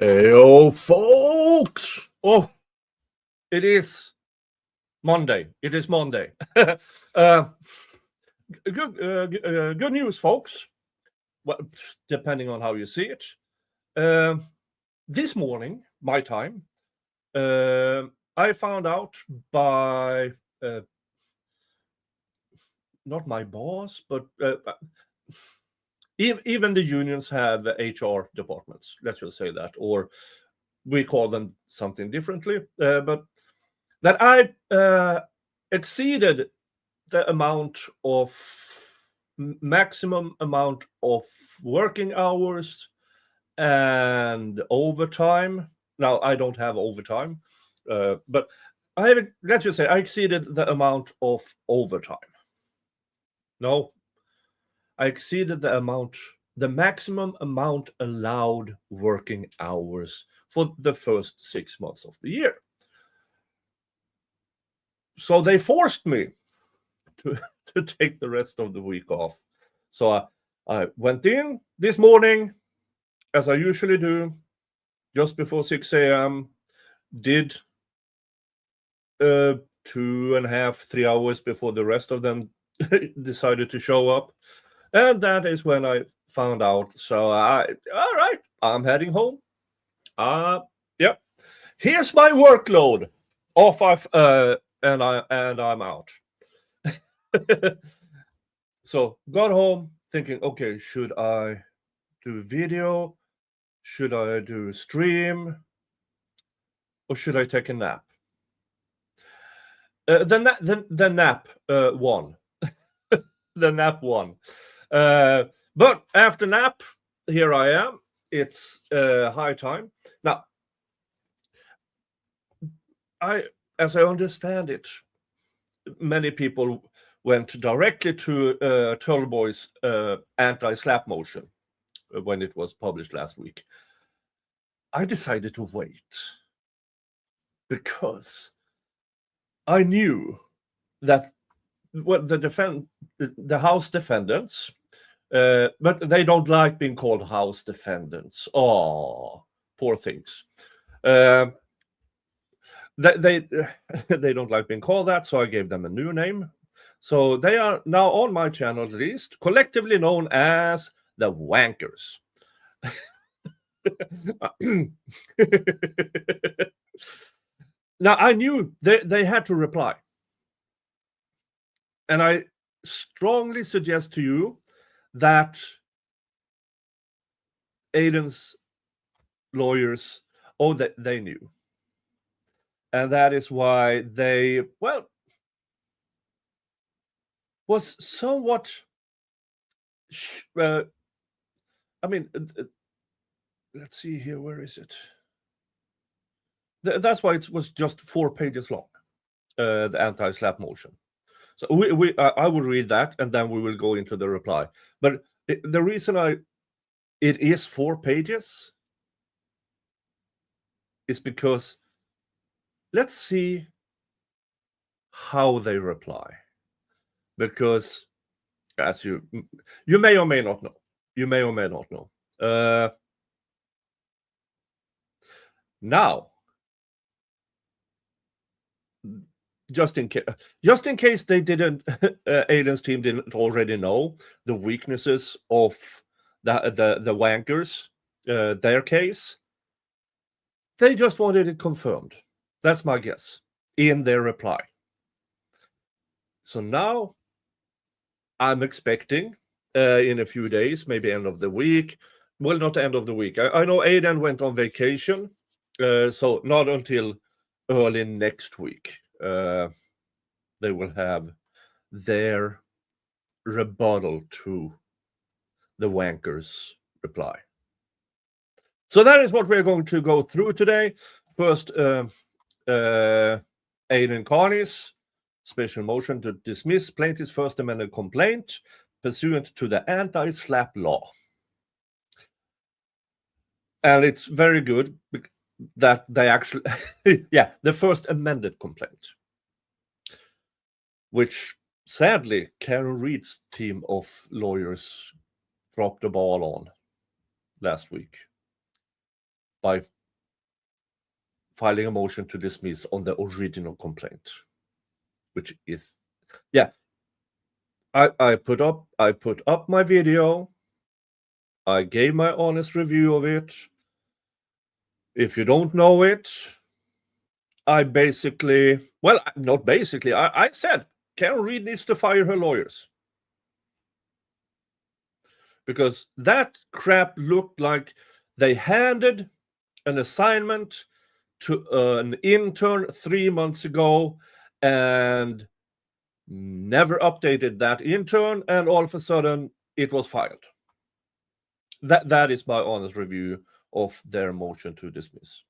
Heyo, folks! Oh, it is Monday. It is Monday. Good news, folks. Well, depending on how you see it. This morning, my time, I found out by not my boss, but even the unions have HR departments. Let's just say that, or we call them something differently. But that I exceeded the maximum amount of working hours and overtime. Now I don't have overtime, but let's just say I exceeded the amount of overtime. No, I exceeded the maximum amount allowed working hours for the first 6 months of the year. So they forced me to take the rest of the week off. So I went in this morning, as I usually do, just before 6 a.m., did 2.5, 3 hours before the rest of them decided to show up. And that is when I found out. So all right, I'm heading home. Yep. Here's my workload. And I'm out. So got home thinking, okay, should I do video? Should I do stream? Or should I take a nap? The nap won. The nap won. But after nap, here I am. It's high time. Now, as I understand it, many people went directly to Turtleboy's Anti-SLAPP motion when it was published last week. I decided to wait because I knew that the House defendants, but they don't like being called House defendants. Oh, poor things. They don't like being called that, so I gave them a new name. So they are now on my channel, at least, collectively known as the Wankers. Now, I knew they had to reply. And I strongly suggest to you that Aiden's lawyers, they knew. And that is why they, was somewhat, let's see here, where is it? That's why it was just 4 pages long, the anti-SLAPP motion. So I will read that, and then we will go into the reply. But the reason it is 4 pages is because let's see how they reply. Because as you may or may not know, now, just in case they didn't, Aiden's team didn't already know the weaknesses of the Wankers, their case, they just wanted it confirmed. That's my guess in their reply. So now I'm expecting in a few days, maybe end of the week. Well, not the end of the week. I know Aiden went on vacation, so not until early next week they will have their rebuttal to the Wankers' reply. So that is what we're going to go through today. First, Aiden Carney's special motion to dismiss plaintiff's First Amendment complaint pursuant to the anti-SLAPP law. And it's very good that they actually, the First Amended complaint, which sadly Karen Reed's team of lawyers dropped the ball on last week. by filing a motion to dismiss on the original complaint, which is, yeah. I put up my video. I gave my honest review of it. If you don't know it, I basically, well, not basically, I said Karen Read needs to fire her lawyers. Because that crap looked like they handed an assignment to an intern 3 months ago and never updated that intern, and all of a sudden it was filed. That is my honest review of their motion to dismiss.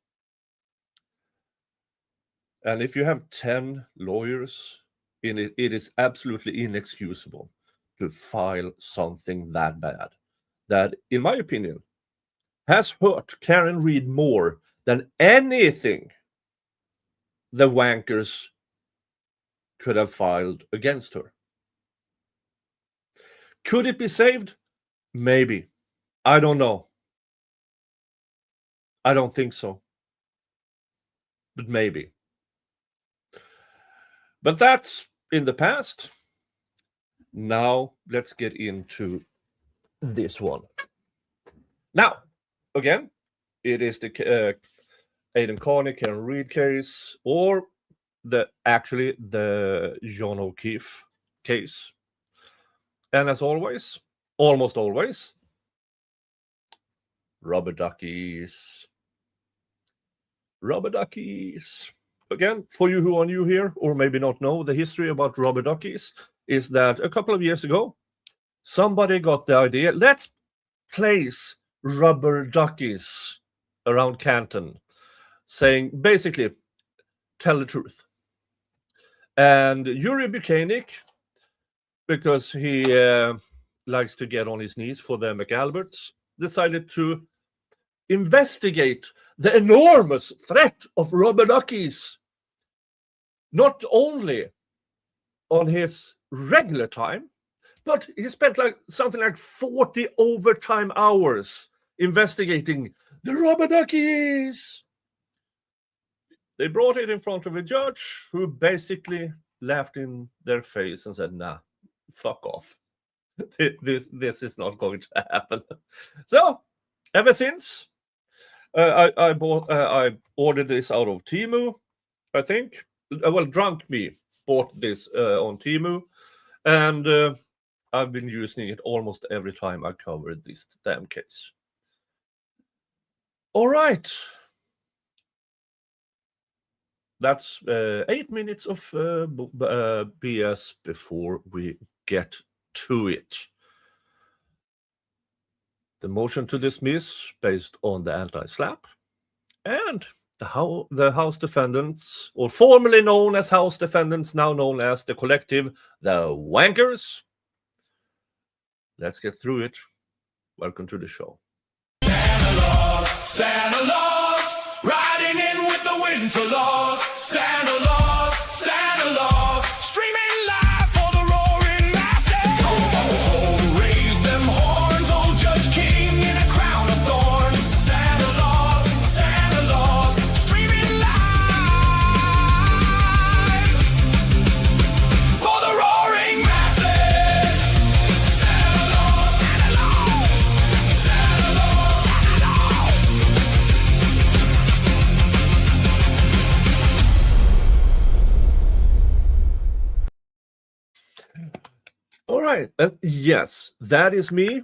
And if you have 10 lawyers in it, it is absolutely inexcusable to file something that bad. That, in my opinion, has hurt Karen Read more than anything the wankers could have filed against her. Could it be saved? Maybe. I don't know. I don't think so. But maybe. But that's in the past. Now let's get into this one. Now, again, it is the Aidan Carney, Karen Read case, or the John O'Keefe case. And as always, almost always, rubber duckies. Rubber duckies. Again, for you who are new here, or maybe not know the history about rubber duckies, is that a couple of years ago, somebody got the idea, let's place rubber duckies around Canton, saying, basically, tell the truth. And Yuri Buchanan, because he likes to get on his knees for the McAlberts, decided to investigate the enormous threat of rubber duckies, not only on his regular time, but he spent something like 40 overtime hours investigating the rubber duckies. They brought it in front of a judge who basically laughed in their face and said, nah, fuck off. This is not going to happen. So, ever since, I ordered this out of Temu, I think. Well, Drunk Me bought this on Temu, and I've been using it almost every time I covered this damn case. All right. That's 8 minutes of BS before we get to it. The motion to dismiss based on the anti-SLAPP, and the House defendants, or formerly known as House defendants, now known as the collective, the wankers. Let's get through it. Welcome to the show. Santa Claus, riding in with the winter laws. Santa Claus, streaming live for the roaring masses. Ho, ho, ho, raise them horns, old Judge King in a crown of thorns. Santa Claus, streaming live for the roaring masses. Santa Claus, Santa Claus, Santa Claus, Santa Claus. All right. Yes, that is me,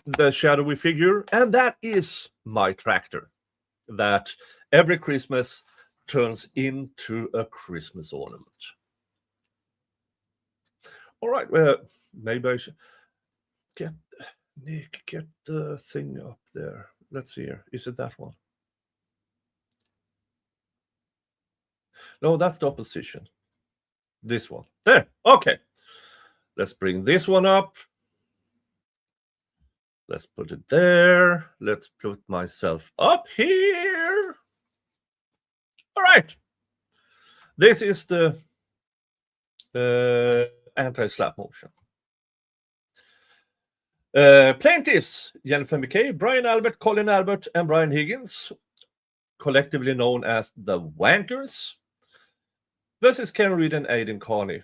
the shadowy figure, and that is my tractor that every Christmas turns into a Christmas ornament. All right. Maybe I should get the thing up there. Let's see here. Is it that one? No, that's the opposition. This one. There. Okay. Let's bring this one up. Let's put it there. Let's put myself up here. All right. This is the anti-SLAPP motion. Plaintiffs, Jennifer McKay, Brian Albert, Colin Albert, and Brian Higgins collectively known as the Wankers, versus Ken Reed and Aidan Carney,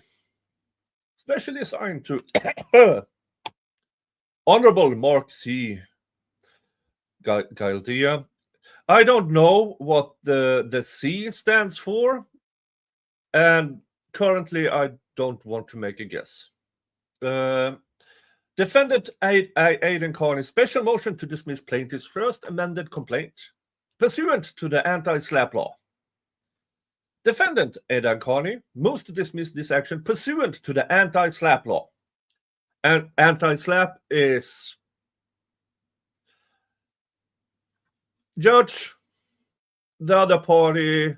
specially assigned to Honorable Mark C. Galdea. I don't know what the C stands for, and currently I don't want to make a guess. Defendant Aidan Carney's special motion to dismiss plaintiff's first amended complaint pursuant to the anti-SLAPP law. Defendant Aidan Carney moves to dismiss this action pursuant to the anti-SLAPP law. And anti-SLAPP is judge, the other party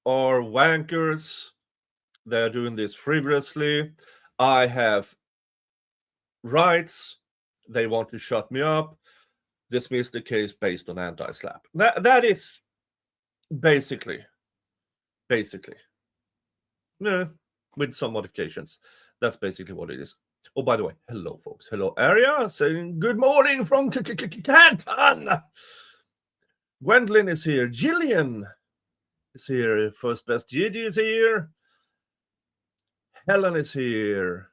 are wankers. They're doing this frivolously. I have rights. They want to shut me up. Dismiss the case based on anti-SLAPP. That is basically. Yeah, with some modifications. That's basically what it is. Oh, by the way, hello, folks. Hello, Aria, saying good morning from Canton. Gwendolyn is here. Jillian is here. First Best Gigi is here. Helen is here.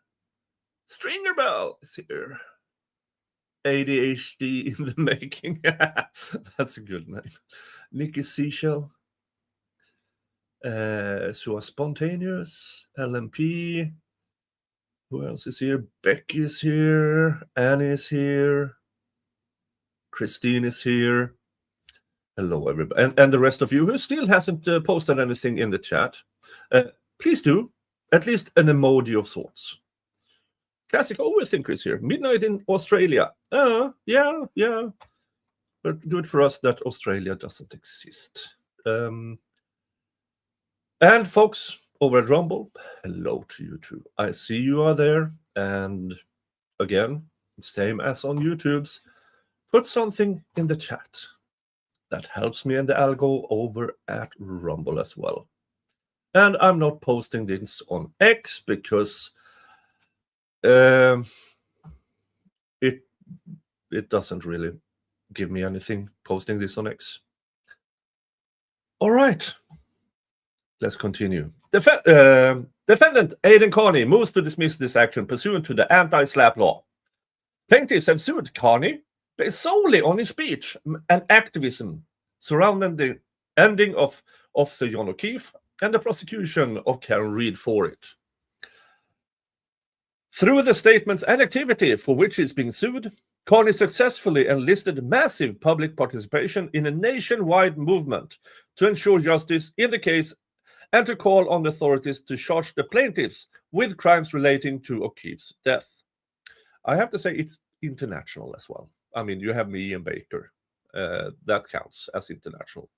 Stringer Bell is here. ADHD in the making. That's a good name. Nikki Seashell. So Spontaneous. LMP. Who else is here? Becky is here. Annie is here. Christine is here. Hello, everybody. And the rest of you who still hasn't posted anything in the chat, please do. At least an emoji of sorts. Classic Overthinker is here. Midnight in Australia. Yeah. But good for us that Australia doesn't exist. And folks over at Rumble, hello to you too. I see you are there. And again, same as on YouTube's, put something in the chat. That helps me and the algo over at Rumble as well. And I'm not posting this on X because it doesn't really give me anything posting this on X. All right. Let's continue. Defendant Aidan Carney moves to dismiss this action pursuant to the anti-SLAPP law. Plaintiffs have sued Carney based solely on his speech and activism surrounding the ending of Officer John O'Keefe and the prosecution of Karen Reed for it. Through the statements and activity for which he's being sued, Carney successfully enlisted massive public participation in a nationwide movement to ensure justice in the case and to call on the authorities to charge the plaintiffs with crimes relating to O'Keefe's death. I have to say it's international as well. I mean, you have me and Baker. That counts as international.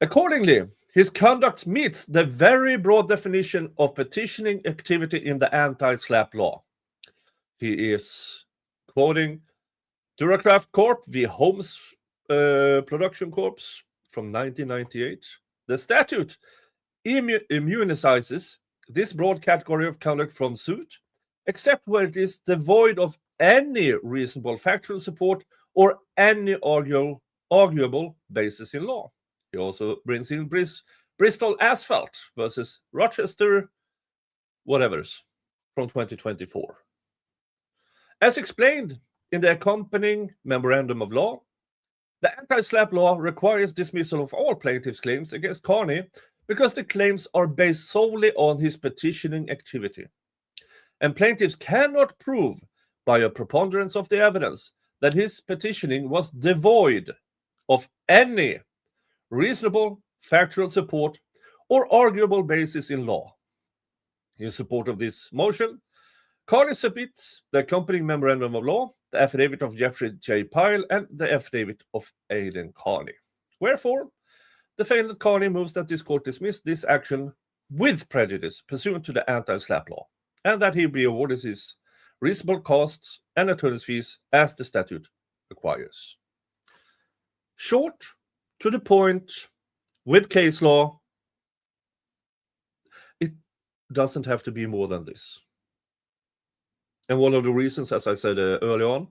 Accordingly, his conduct meets the very broad definition of petitioning activity in the anti-SLAPP law. He is quoting Duracraft Corp v. Holmes Production Corp from 1998. The statute immunizes this broad category of conduct from suit, except where it is devoid of any reasonable factual support or any arguable basis in law. He also brings in Bristol Asphalt versus Rochester whatevers from 2024. As explained in the accompanying memorandum of law, the anti-SLAPP law requires dismissal of all plaintiffs' claims against Carney because the claims are based solely on his petitioning activity. And plaintiffs cannot prove by a preponderance of the evidence that his petitioning was devoid of any reasonable factual support or arguable basis in law. In support of this motion, Carney submits the accompanying memorandum of law, the affidavit of Jeffrey J. Pyle, and the affidavit of Aidan Carney. Wherefore, defendant Carney moves that this court dismiss this action with prejudice pursuant to the anti-SLAPP law, and that he be awarded his reasonable costs and attorney's fees as the statute requires. Short, to the point, with case law, it doesn't have to be more than this. And one of the reasons, as I said early on,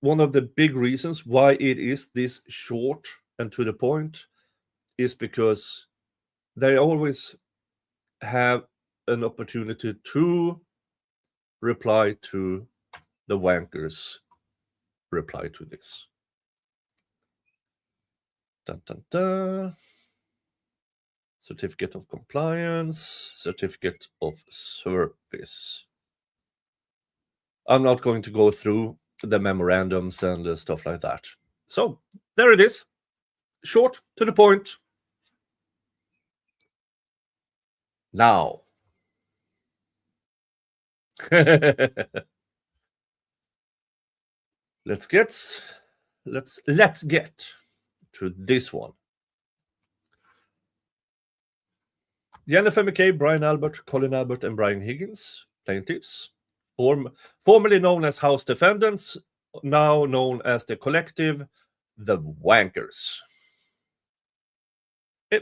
one of the big reasons why it is this short and to the point is because they always have an opportunity to reply to the wankers reply to this. Dun, dun, dun. Certificate of compliance, certificate of service. I'm not going to go through the memorandums and stuff like that. So there it is. Short, to the point. Now. Let's get to this one. Jennifer McKay, Brian Albert, Colin Albert, and Brian Higgins, plaintiffs, formerly known as House defendants, now known as the collective, the wankers.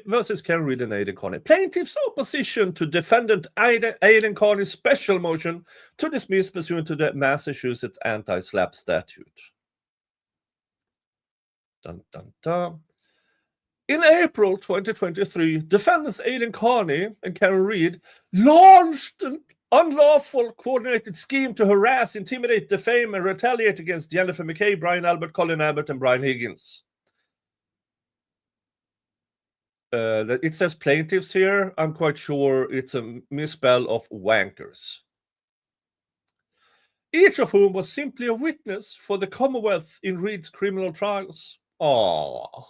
Versus Ken Reed and Aidan Carney. Plaintiffs' opposition to defendant Aidan Carney's special motion to dismiss pursuant to the Massachusetts Anti-SLAPP statute. Dun, dun, dun. In April 2023, defendants Aidan Carney and Karen Reed launched an unlawful coordinated scheme to harass, intimidate, defame, and retaliate against Jennifer McKay, Brian Albert, Colin Albert, and Brian Higgins. It says plaintiffs here. I'm quite sure it's a misspell of wankers. Each of whom was simply a witness for the Commonwealth in Reed's criminal trials. Aww.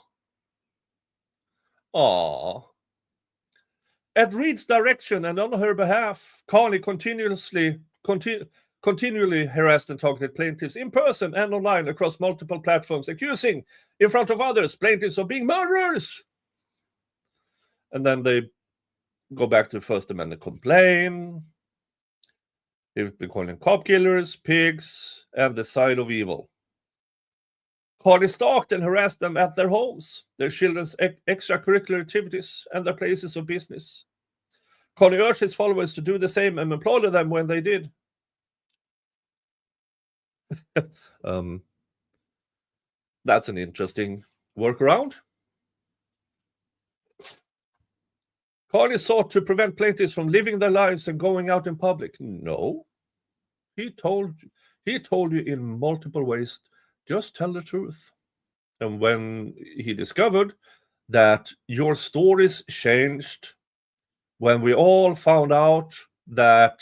At Reed's direction and on her behalf, Carney continually harassed and targeted plaintiffs in person and online across multiple platforms, accusing, in front of others, plaintiffs of being murderers. And then they go back to First Amendment complaint. They've been calling cop killers, pigs, and the side of evil. Carney stalked and harassed them at their homes, their children's extracurricular activities, and their places of business. Carney urged his followers to do the same and applauded them when they did. That's an interesting workaround. Carney sought to prevent plaintiffs from living their lives and going out in public. No. He told you in multiple ways, just tell the truth. And when he discovered that your stories changed, when we all found out that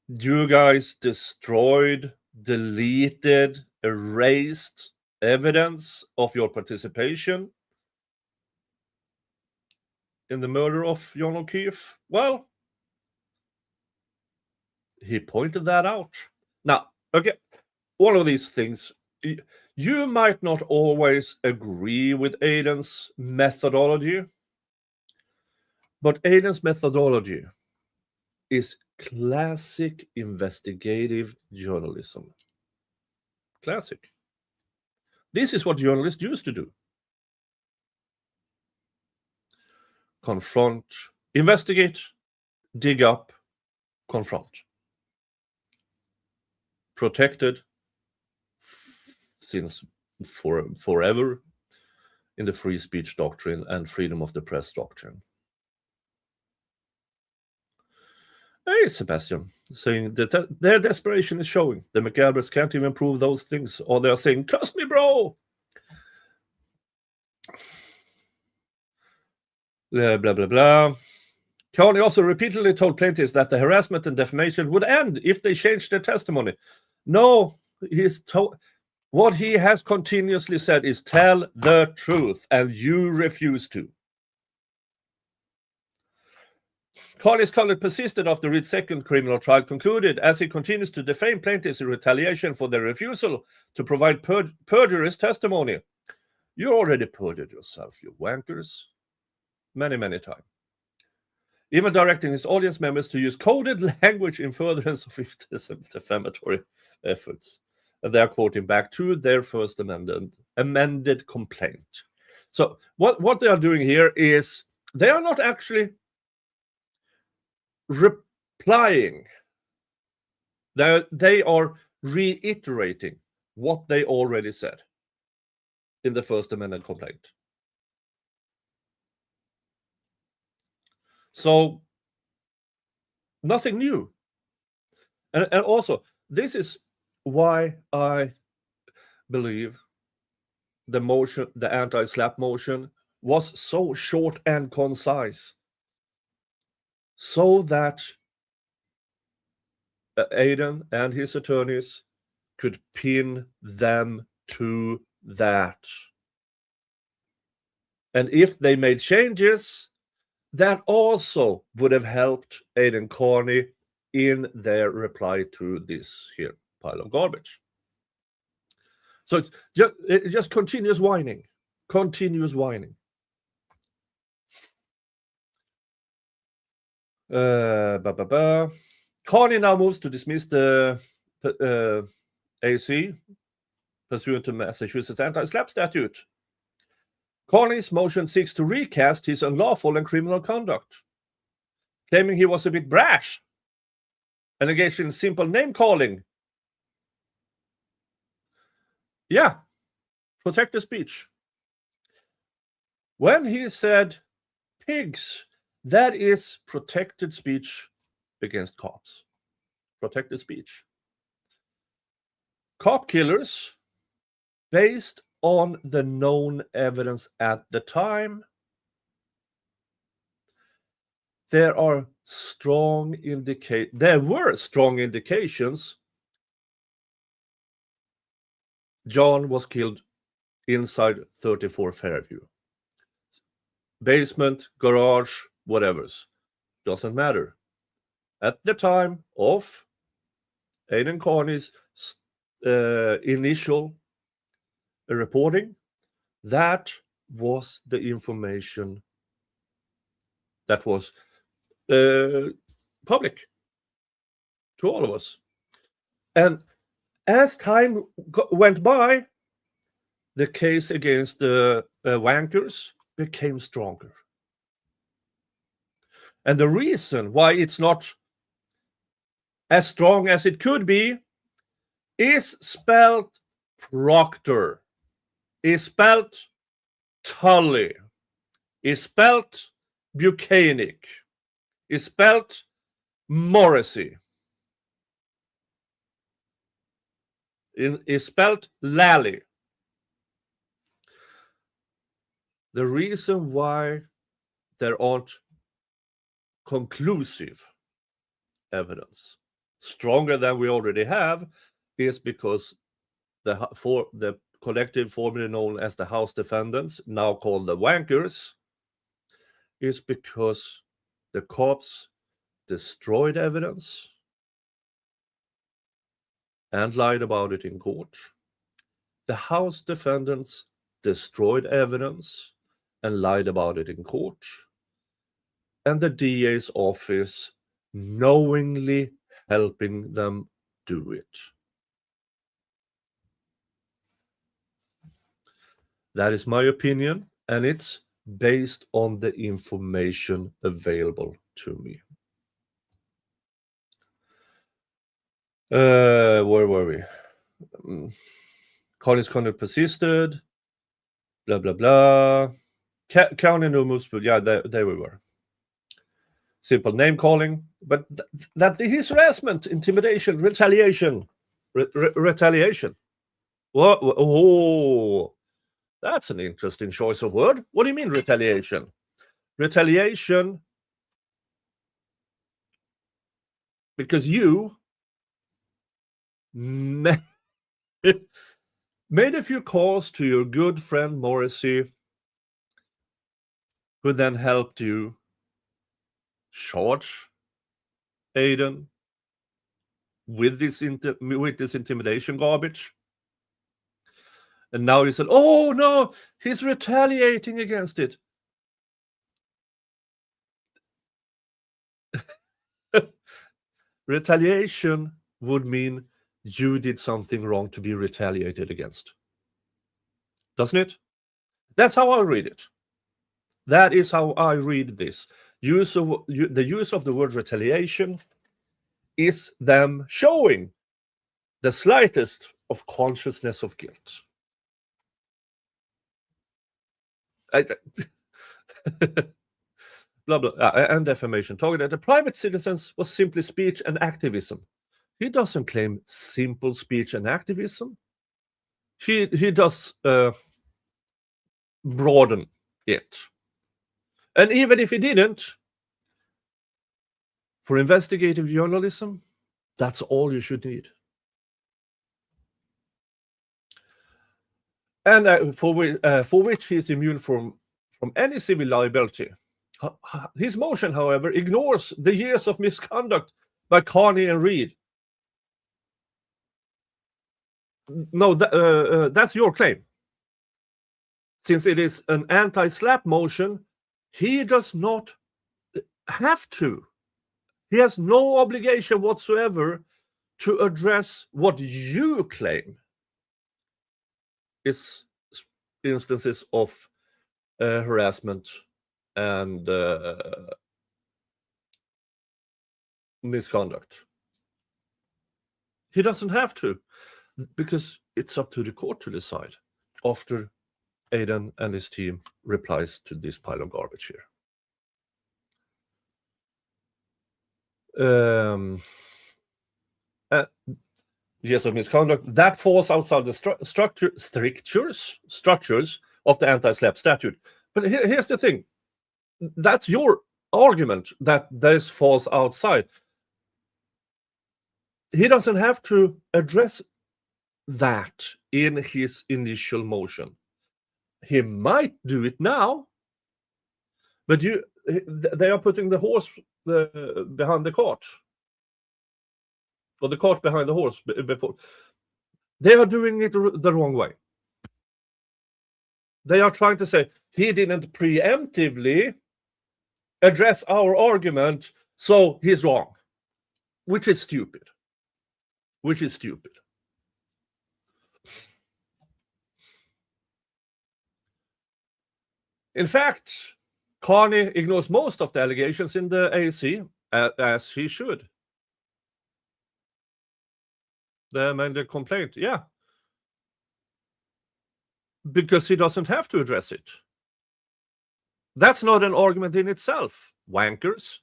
you guys destroyed, deleted, erased evidence of your participation in the murder of John O'Keefe, well, he pointed that out. Now, okay, one of these things, you might not always agree with Aidan's methodology, but Aidan's methodology is classic investigative journalism. Classic. This is what journalists used to do. Confront, investigate, dig up, confront. Protected since forever in the free speech doctrine and freedom of the press doctrine. Hey, Sebastian, saying that their desperation is showing. The McGalberts can't even prove those things, or they're saying, trust me, bro. Blah, blah, blah, blah. Carney also repeatedly told plaintiffs that the harassment and defamation would end if they changed their testimony. No, what he has continuously said is tell the truth, and you refuse to. Carney's conduct persisted after Reed's second criminal trial concluded, as he continues to defame plaintiffs in retaliation for their refusal to provide perjurious testimony. You already perjured yourself, you wankers. Many, many times. Even directing his audience members to use coded language in furtherance of his defamatory efforts. And they are quoting back to their First amended complaint. So what they are doing here is they are not actually replying. They are reiterating what they already said in the First Amendment complaint. So nothing new. And also, this is why I believe the motion, the anti-SLAPP motion, was so short and concise, so that Aiden and his attorneys could pin them to that. And if they made changes, that also would have helped Aiden Carney in their reply to this here pile of garbage. So it's just continuous whining. Continuous whining. Carney now moves to dismiss the AC pursuant to Massachusetts anti-SLAPP statute. Carney's motion seeks to recast his unlawful and criminal conduct, claiming he was a bit brash and engaged in simple name-calling. Yeah, protect the speech. When he said pigs, that is protected speech against cops. Protected speech. Cop killers, based on the known evidence at the time, there were strong indications John was killed inside 34 Fairview. Basement, garage, whatever's. Doesn't matter. At the time of Aiden Carney's initial reporting, that was the information that was public to all of us. And as time went by, the case against the wankers became stronger. And the reason why it's not as strong as it could be is spelled Proctor, is spelled Tully, is spelled Buchanan, is spelled Morrissey, is spelled Lally. The reason why there aren't conclusive evidence, stronger than we already have, is because the collective formerly known as the House defendants, now called the wankers, is because the cops destroyed evidence and lied about it in court. The House defendants destroyed evidence and lied about it in court. And the DA's office knowingly helping them do it. That is my opinion, and it's based on the information available to me. Where were we? Carney's conduct persisted. Blah, blah, blah. County no moves, but yeah, there we were. Simple name calling, but that his harassment, intimidation, retaliation. Retaliation. What? Oh, that's an interesting choice of word. What do you mean retaliation? Retaliation, because you made a few calls to your good friend Morrissey, who then helped you charge Aiden with this intimidation garbage. And now you said, oh no, he's retaliating against it. Retaliation would mean you did something wrong to be retaliated against. Doesn't it? That's how I read it. That is how I read this. The use of the word retaliation is them showing the slightest of consciousness of guilt. Blah, blah, and defamation targeted at private citizens was simply speech and activism. He doesn't claim simple speech and activism. He does broaden it. And even if he didn't, for investigative journalism, that's all you should need. And for which he is immune from any civil liability. His motion, however, ignores the years of misconduct by Carney and Reid. No, that's your claim. Since it is an anti-SLAPP motion, he does not have to. He has no obligation whatsoever to address what you claim is instances of harassment and misconduct. He doesn't have to, because it's up to the court to decide after Aidan and his team replies to this pile of garbage here. Years of misconduct, that falls outside the structures of the anti-SLAPP statute. But here's the thing. That's your argument that this falls outside. He doesn't have to address that in his initial motion. He might do it now, but they are putting the horse behind the cart, or the cart behind the horse before. They are doing it the wrong way. They are trying to say he didn't preemptively address our argument, so he's wrong, which is stupid. In fact, Carney ignores most of the allegations in the AC, as he should. The amended complaint, yeah. Because he doesn't have to address it. That's not an argument in itself, wankers.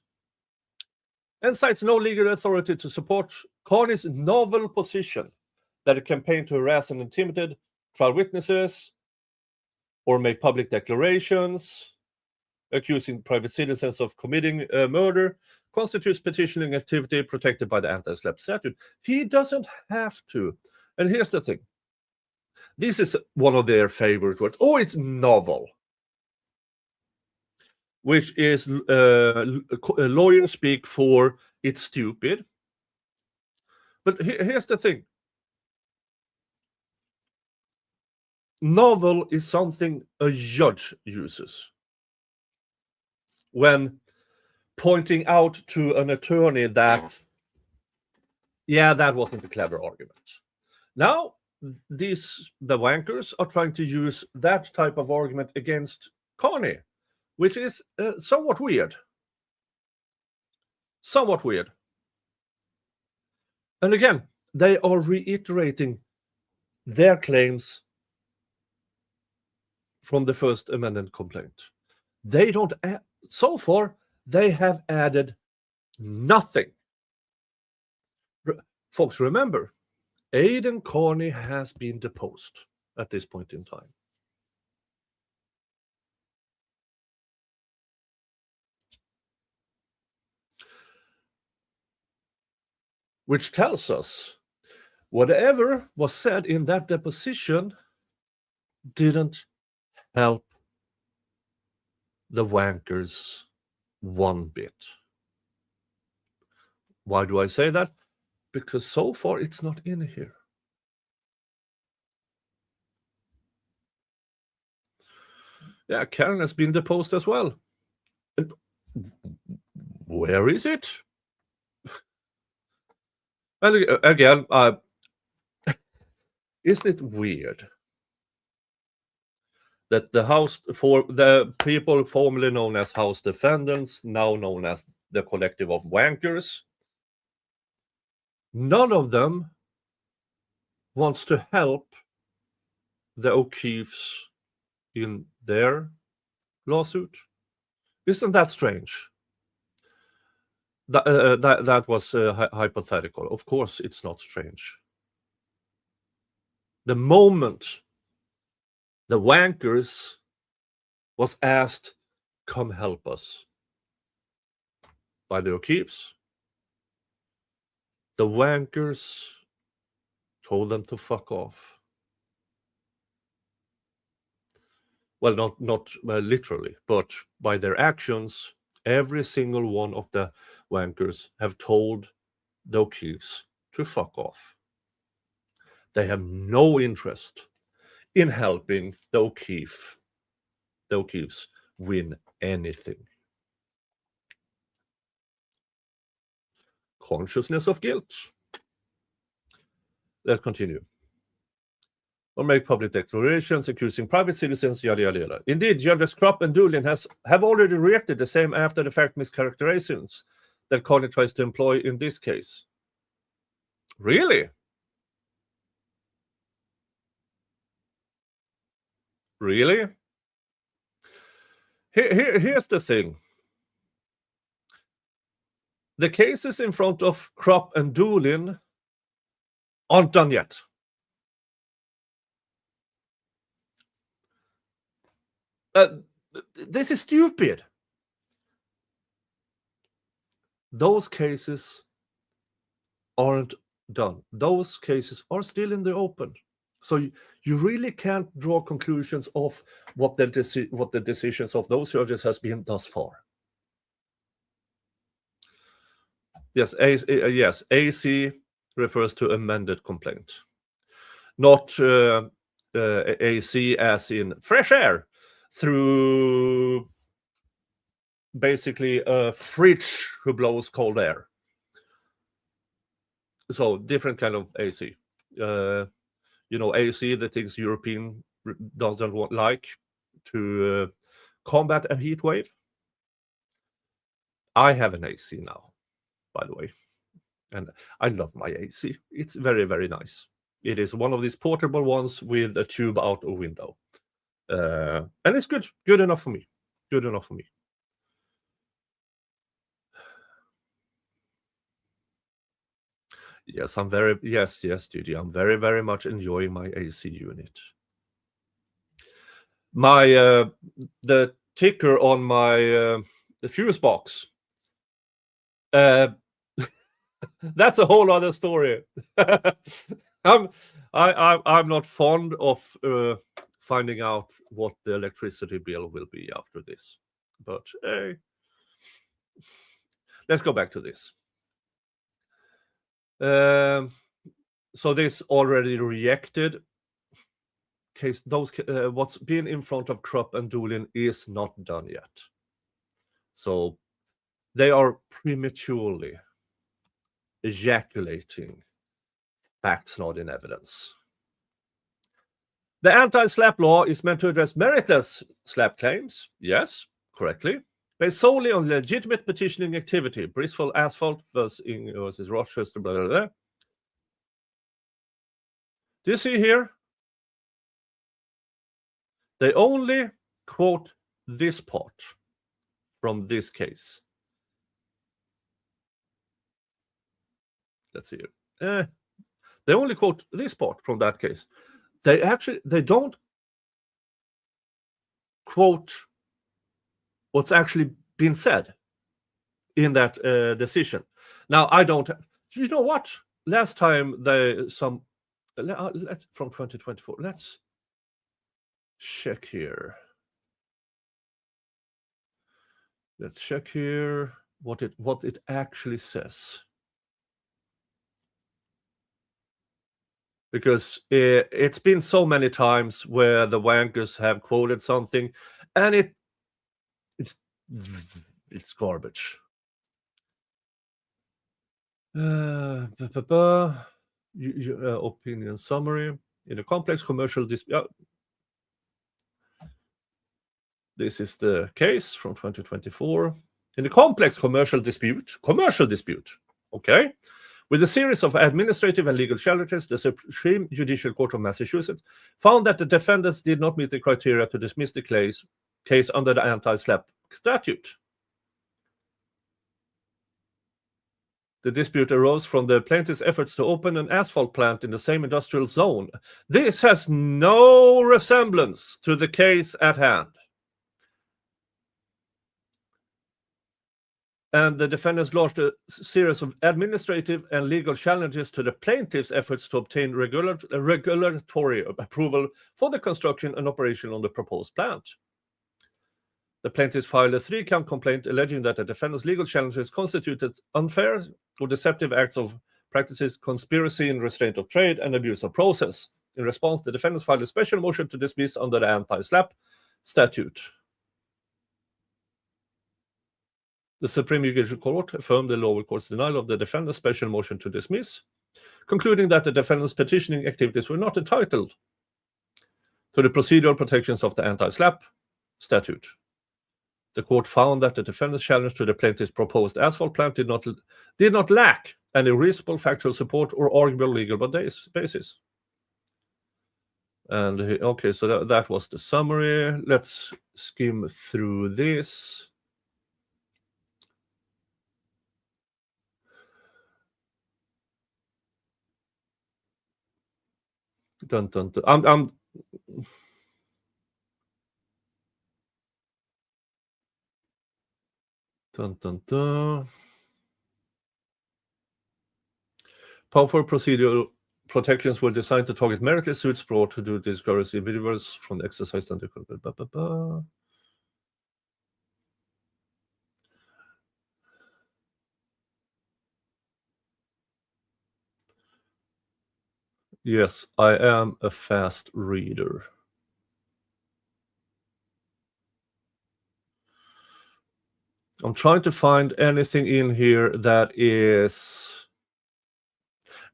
And cites no legal authority to support Carney's novel position that a campaign to harass and intimidate trial witnesses or make public declarations accusing private citizens of committing murder constitutes petitioning activity protected by the anti-SLAPP statute. He doesn't have to. And here's the thing. This is one of their favorite words. Oh, it's novel. Which is lawyer speak for it's stupid. But here's the thing. Novel is something a judge uses when pointing out to an attorney that, yeah, that wasn't a clever argument. Now, the wankers are trying to use that type of argument against Carney, which is somewhat weird. And again, they are reiterating their claims from the First Amendment complaint. They don't, so far, they have added nothing. Folks, remember, Aidan Carney has been deposed at this point in time. Which tells us whatever was said in that deposition didn't help the wankers one bit. Why do I say that? Because so far it's not in here. Yeah, Karen has been deposed as well. And where is it? And again, isn't it weird that the House, for the people formerly known as House defendants, now known as the collective of wankers, none of them wants to help the O'Keeffes in their lawsuit. Isn't that strange? That was hypothetical. Of course, it's not strange. The moment the wankers was asked, "Come help us," by the O'Keeffes, the wankers told them to fuck off. Well, not literally, but by their actions, every single one of the wankers have told the O'Keeffes to fuck off. They have no interest in helping the O'Keeffes win anything. Consciousness of guilt. Let's continue. Or make public declarations accusing private citizens, yada yada yada. Indeed, Judges Krupp and Doolin have already reacted the same after-the-fact mischaracterizations that Carney tries to employ in this case. Really? Really? Here's the thing. The cases in front of Krupp and Doolin aren't done yet. This is stupid. Those cases aren't done. Those cases are still in the open. So you really can't draw conclusions of what the decisions of those judges has been thus far. Yes, AC refers to amended complaint, not AC as in fresh air through basically a fridge who blows cold air. So different kind of AC. AC, the things European doesn't like to combat a heat wave. I have an AC now, by the way, and I love my AC. It's very, very nice. It is one of these portable ones with a tube out a window, and it's good enough for me. Good enough for me. Yes, Judy. I'm very, very much enjoying my AC unit. My the ticker on my the fuse box. That's a whole other story. I'm not fond of finding out what the electricity bill will be after this, but hey, let's go back to this. So this already rejected case. What's been in front of Krupp and Doolin is not done yet. So they are prematurely ejaculating facts not in evidence. The anti-SLAPP law is meant to address meritless SLAPP claims. Yes, correctly. Based solely on legitimate petitioning activity. Bristol Asphalt versus Rochester, blah, blah, blah. Do you see here? They only quote this part from this case. Let's see here. They only quote this part from that case. They don't quote what's actually been said in that decision. Now, I don't. You know what? Last time let's from 2024. Let's check here. Let's check here what it actually says. Because it's been so many times where the wankers have quoted something, and it's garbage. Opinion summary in a complex commercial dispute. This is the case from 2024. In a complex commercial dispute, okay, With a series of administrative and legal challenges, the Supreme Judicial Court of Massachusetts found that the defendants did not meet the criteria to dismiss the case under the Anti-SLAPP statute. The dispute arose from the plaintiff's efforts to open an asphalt plant in the same industrial zone. This has no resemblance to the case at hand. And the defendants launched a series of administrative and legal challenges to the plaintiff's efforts to obtain regulatory approval for the construction and operation on the proposed plant. The plaintiffs filed a 3-count complaint alleging that the defendants' legal challenges constituted unfair or deceptive acts of practices, conspiracy in restraint of trade, and abuse of process. In response, the defendants filed a special motion to dismiss under the Anti-SLAPP statute. The Supreme Judicial Court affirmed the lower court's denial of the defendant's special motion to dismiss, concluding that the defendant's petitioning activities were not entitled to the procedural protections of the Anti-SLAPP statute. The court found that the defendant's challenge to the plaintiff's proposed asphalt plant did not lack any reasonable factual support or arguable legal basis. And okay, so that was the summary. Let's skim through this. Dun, dun, dun. I'm dun, dun, dun. Powerful procedural protections were designed to target meritless suits brought to discourage individuals from the exercise under. Yes, I am a fast reader. I'm trying to find anything in here that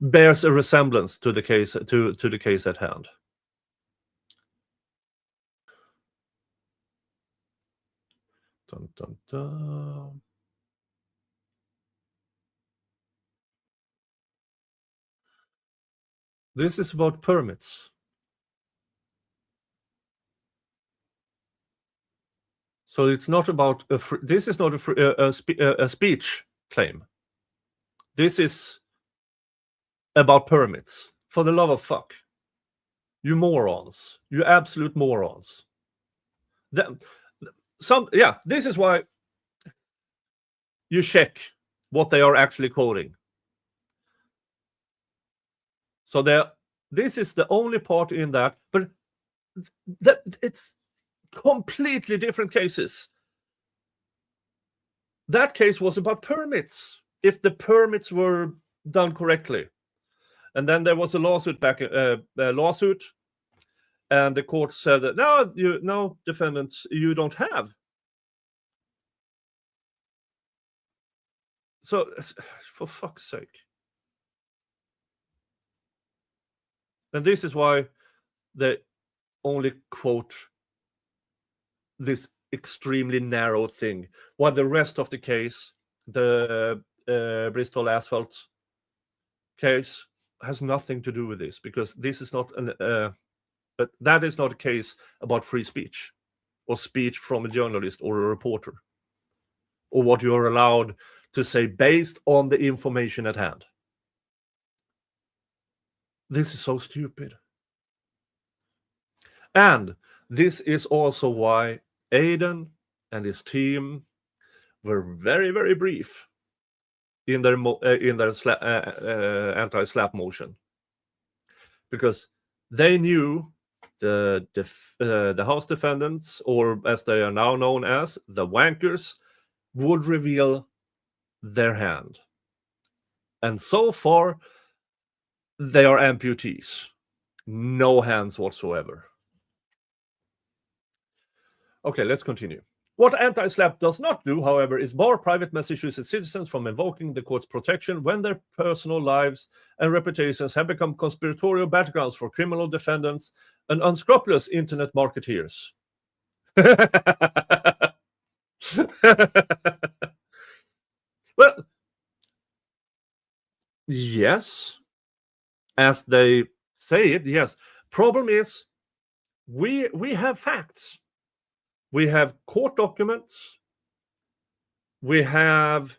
bears a resemblance to the case to the case at hand. Dun, dun, dun. This is about permits. So it's not about this is not a speech claim. This is about permits. For the love of fuck, you morons, you absolute morons. This is why you check what they are actually quoting. So this is the only part in that, but it's completely different cases. That case was about permits, if the permits were done correctly. And then there was a lawsuit and the court said that no, defendants, you don't have. So, for fuck's sake. And this is why they only quote this extremely narrow thing, while the rest of the case, the Bristol Asphalt case, has nothing to do with this, because this is not but that is not a case about free speech or speech from a journalist or a reporter, or what you are allowed to say based on the information at hand. This is so stupid. And this is also why Aiden and his team were very, very brief in their anti-SLAPP motion, because they knew the House defendants, or as they are now known as, the wankers, would reveal their hand. And so far, they are amputees. No hands whatsoever. Okay, let's continue. What anti-SLAPP does not do, however, is bar private Massachusetts citizens from invoking the court's protection when their personal lives and reputations have become conspiratorial battlegrounds for criminal defendants and unscrupulous internet marketeers. Well, Yes, as they say it, yes. Problem is, we have facts. We have court documents. We have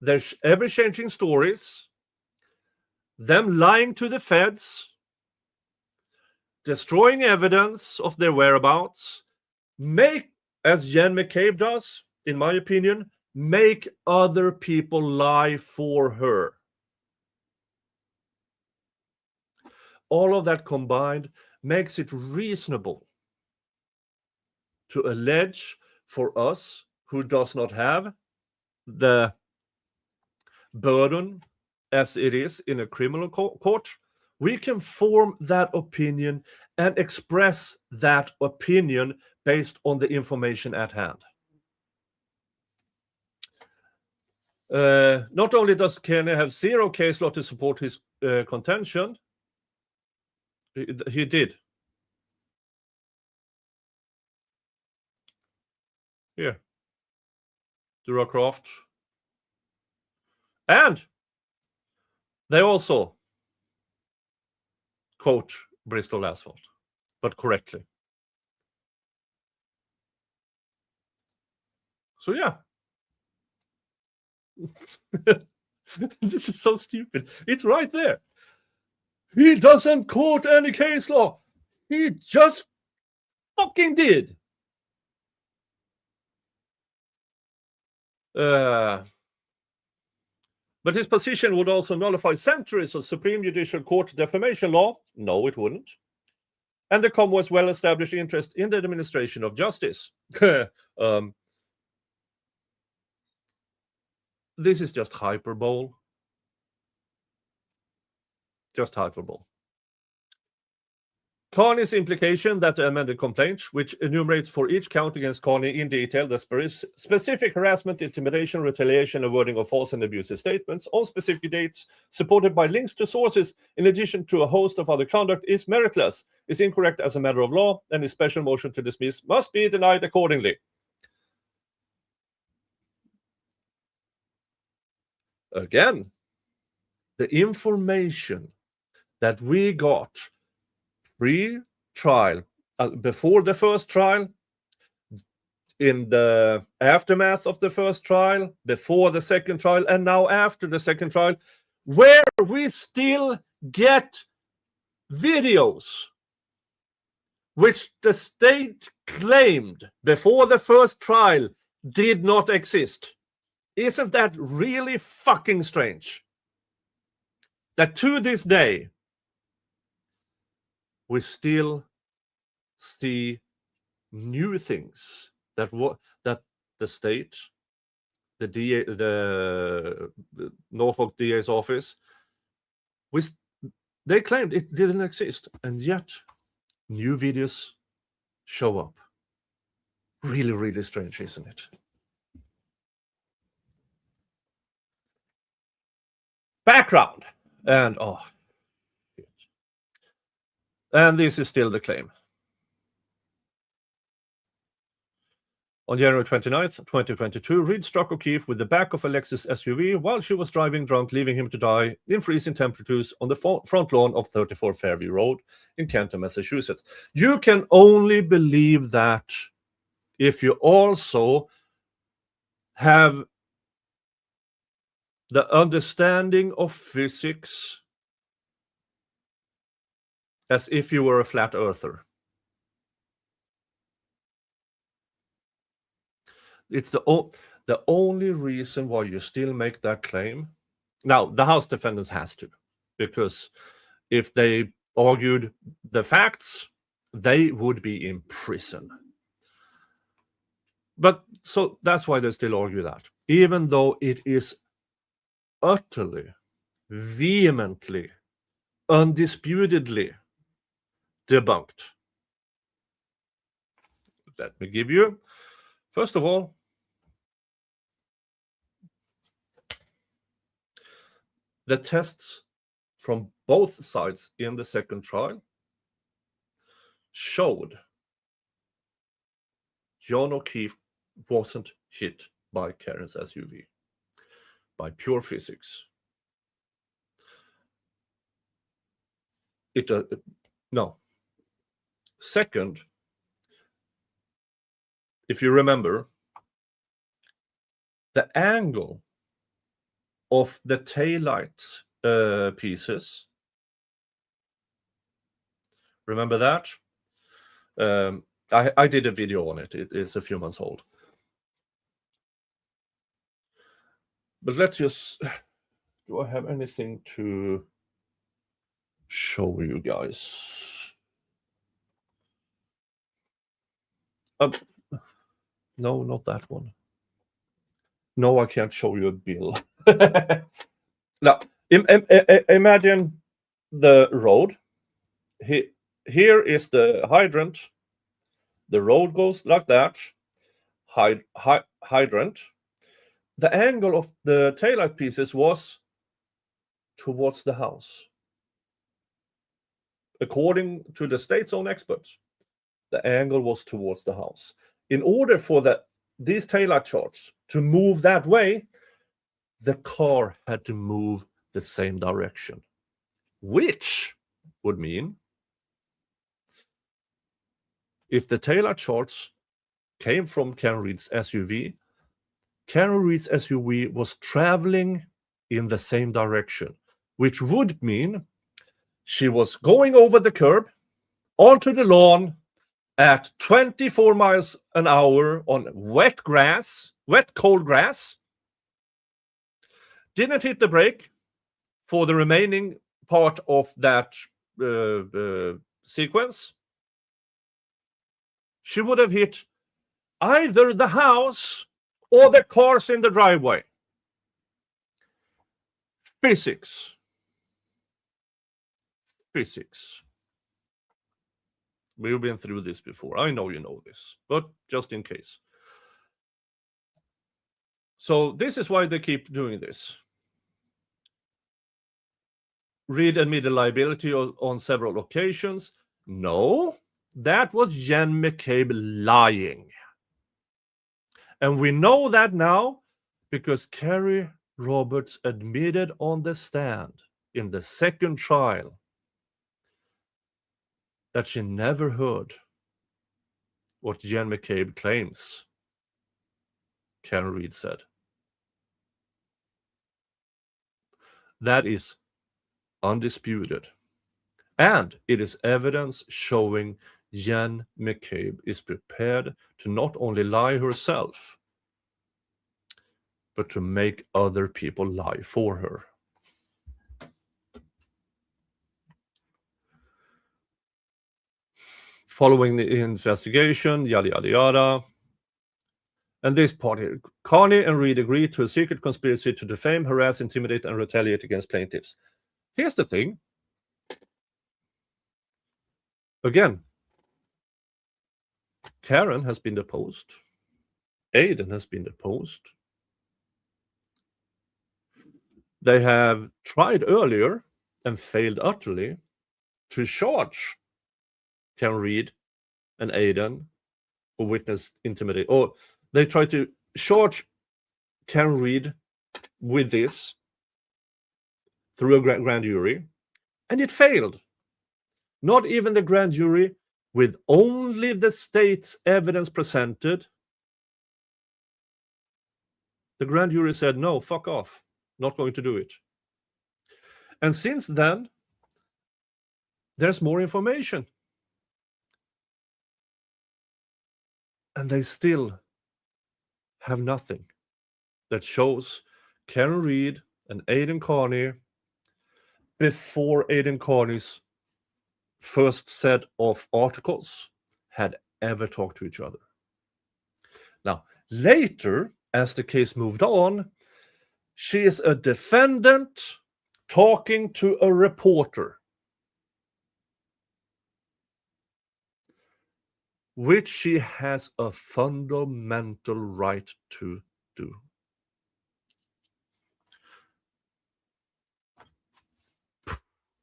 there's ever-changing stories. Them lying to the feds, destroying evidence of their whereabouts, make, as Jen McCabe does, in my opinion, make other people lie for her. All of that combined makes it reasonable to allege for us who does not have the burden as it is in a criminal court, we can form that opinion and express that opinion based on the information at hand. Not only does Kenny have zero case law to support his contention, he did. Here. Duracraft. And they also quote Bristol Asphalt, but correctly. So yeah. This is so stupid. It's right there. He doesn't quote any case law. He just fucking did. But his position would also nullify centuries of Supreme Judicial Court defamation law. No, it wouldn't. And the Commonwealth's well-established interest in the administration of justice. This is just hyperbole. Just hyperbole. Carney's implication that the amended complaint, which enumerates for each count against Carney in detail the specific harassment, intimidation, retaliation, and wording of false and abusive statements on specific dates, supported by links to sources in addition to a host of other conduct, is meritless, is incorrect as a matter of law, and his special motion to dismiss must be denied accordingly. Again, the information that we got pre-trial, before the first trial, in the aftermath of the first trial, before the second trial, and now after the second trial, where we still get videos which the state claimed before the first trial did not exist. Isn't that really fucking strange? That to this day, we still see new things that the state, the DA, the Norfolk DA's office, they claimed it didn't exist, and yet new videos show up. Really, really strange, isn't it? Background, and and this is still the claim. On January 29th, 2022, Reed struck O'Keefe with the back of a Lexus SUV while she was driving drunk, leaving him to die in freezing temperatures on the front lawn of 34 Fairview Road in Canton, Massachusetts. You can only believe that if you also have the understanding of physics as if you were a flat earther. It's the only reason why you still make that claim. Now, the House defendants has to, because if they argued the facts, they would be in prison. But so that's why they still argue that, even though it is utterly, vehemently, undisputedly debunked. Let me give you, first of all, the tests from both sides in the second trial showed John O'Keefe wasn't hit by Karen's SUV by pure physics. No. Second, if you remember, the angle of the taillight pieces, remember that? I did a video on it. It is a few months old. But let's just... Do I have anything to show you guys? No, not that one. No, I can't show you a bill. Now, imagine the road. Here is the hydrant. The road goes like that. Hydrant. The angle of the taillight pieces was towards the house. According to the state's own experts, the angle was towards the house. In order for these taillight charts to move that way, the car had to move the same direction, which would mean if the taillight charts came from Karen Reed's SUV, Karen Reed's SUV was traveling in the same direction, which would mean she was going over the curb onto the lawn at 24 miles an hour on wet cold grass, didn't hit the brake for the remaining part of that sequence. She would have hit either the house or the cars in the driveway. Physics. We've been through this before. I know you know this, but just in case. So this is why they keep doing this. Reed admitted liability on several occasions. No, that was Jen McCabe lying. And we know that now because Carrie Roberts admitted on the stand in the second trial that she never heard what Jen McCabe claims Karen Reed said. That is undisputed. And it is evidence showing Jen McCabe is prepared to not only lie herself, but to make other people lie for her. Following the investigation, yada, yada, yada. And this part here, Carney and Reed agreed to a secret conspiracy to defame, harass, intimidate, and retaliate against plaintiffs. Here's the thing. Again, Karen has been deposed. Aiden has been deposed. They have tried earlier and failed utterly to charge Karen Reed and Aiden for witness intimidation. Or they tried to charge Karen Reed with this through a grand jury, and it failed. Not even the grand jury, with only the state's evidence presented. The grand jury said, no, fuck off. Not going to do it. And since then, there's more information. And they still have nothing that shows Karen Reed and Aiden Carney before Aiden Carney's first set of articles had ever talked to each other. Now, later, as the case moved on, she is a defendant talking to a reporter, which she has a fundamental right to do.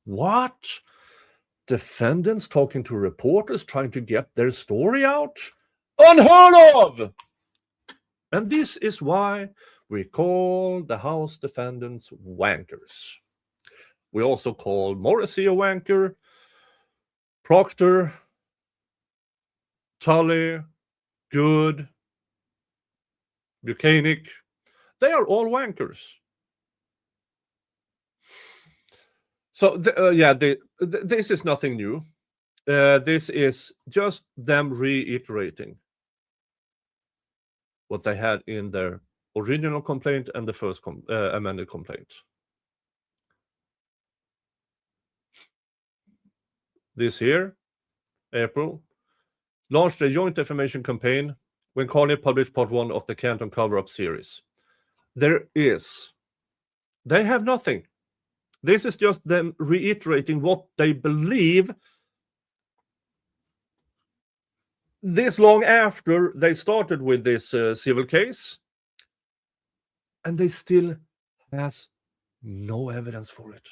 What? Defendants talking to reporters trying to get their story out? Unheard of! And this is why we call the House defendants wankers. We also call Morrissey a wanker. Proctor, Tully, Good, Buchanan, they are all wankers. So, this is nothing new. This is just them reiterating what they had in their original complaint and the first amended complaint. This year, April, launched a joint defamation campaign when Carney published part 1 of the Canton cover-up series. They have nothing. This is just them reiterating what they believe this long after they started with this civil case, and they still has no evidence for it.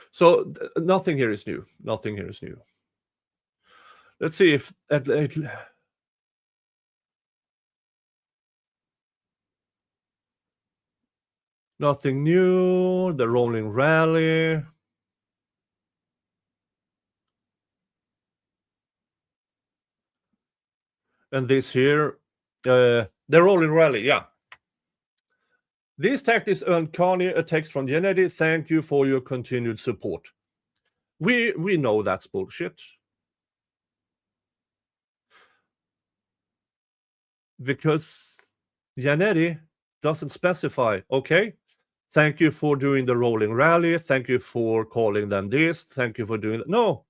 So nothing here is new. Nothing here is new. Let's see if nothing new. The rolling rally. And this here, the rolling rally, yeah. These tactics earned Carney a text from Kennedy. Thank you for your continued support. We know that's bullshit. Because Kennedy doesn't specify, okay, thank you for doing the rolling rally. Thank you for calling them this. Thank you for doing that. No.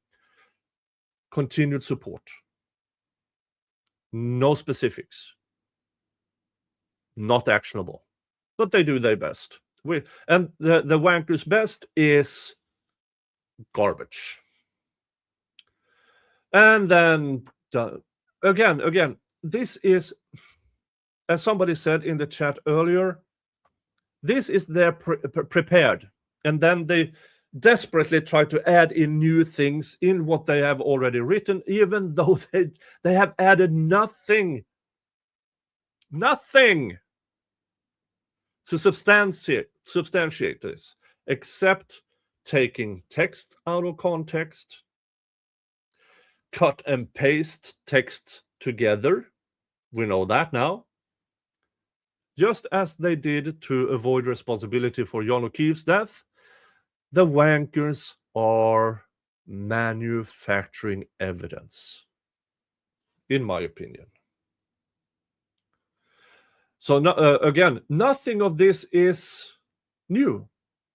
Continued support. No specifics. Not actionable. But they do their best. And the wankers' best is garbage. And then, again, this is, as somebody said in the chat earlier, this is their prepared. And then they desperately try to add in new things in what they have already written, even though they have added nothing to substantiate this, except taking text out of context, cut and paste text together. We know that now. Just as they did to avoid responsibility for John O'Keefe's death, the wankers are manufacturing evidence, in my opinion. So again, nothing of this is new.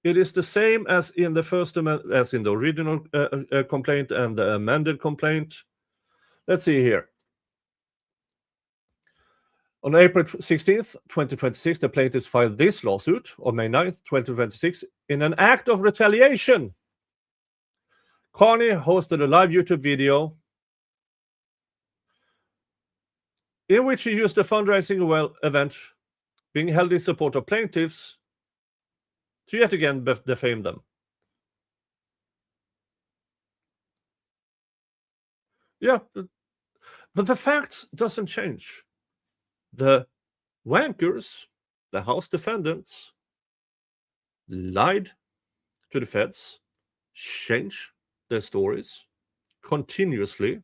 It is the same as in the original complaint and the amended complaint. Let's see here. On April 16th, 2026, the plaintiffs filed this lawsuit on May 9th, 2026, in an act of retaliation. Carney hosted a live YouTube video in which he used a fundraising event being held in support of plaintiffs to yet again defame them. Yeah, but the facts doesn't change. The wankers, the House defendants, lied to the feds, changed their stories continuously,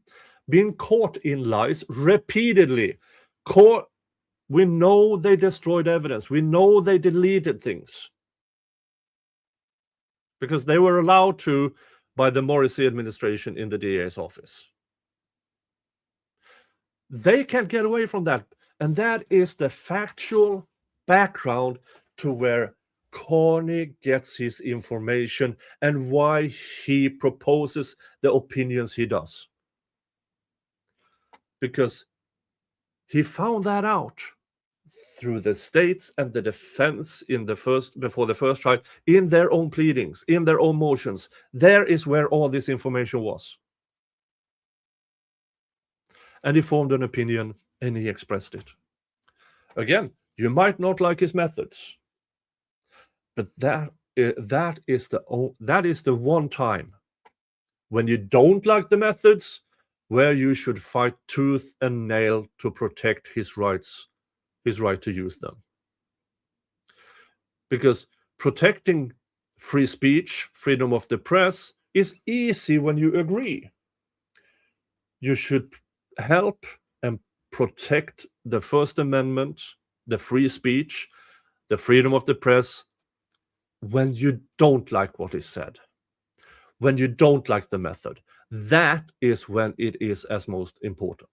been caught in lies repeatedly. We know they destroyed evidence. We know they deleted things. Because they were allowed to by the Morrissey administration in the DA's office. They can't get away from that. And that is the factual background to where Carney gets his information and why he proposes the opinions he does. Because he found that out through the states and the defense before the first trial, in their own pleadings, in their own motions. There is where all this information was. And he formed an opinion and he expressed it. Again, you might not like his methods, but that is the one time when you don't like the methods where you should fight tooth and nail to protect his right to use them. Because protecting free speech, freedom of the press is easy when you agree. You should help and protect the First Amendment, the free speech, the freedom of the press when you don't like what is said, when you don't like the method. That is when it is as most important.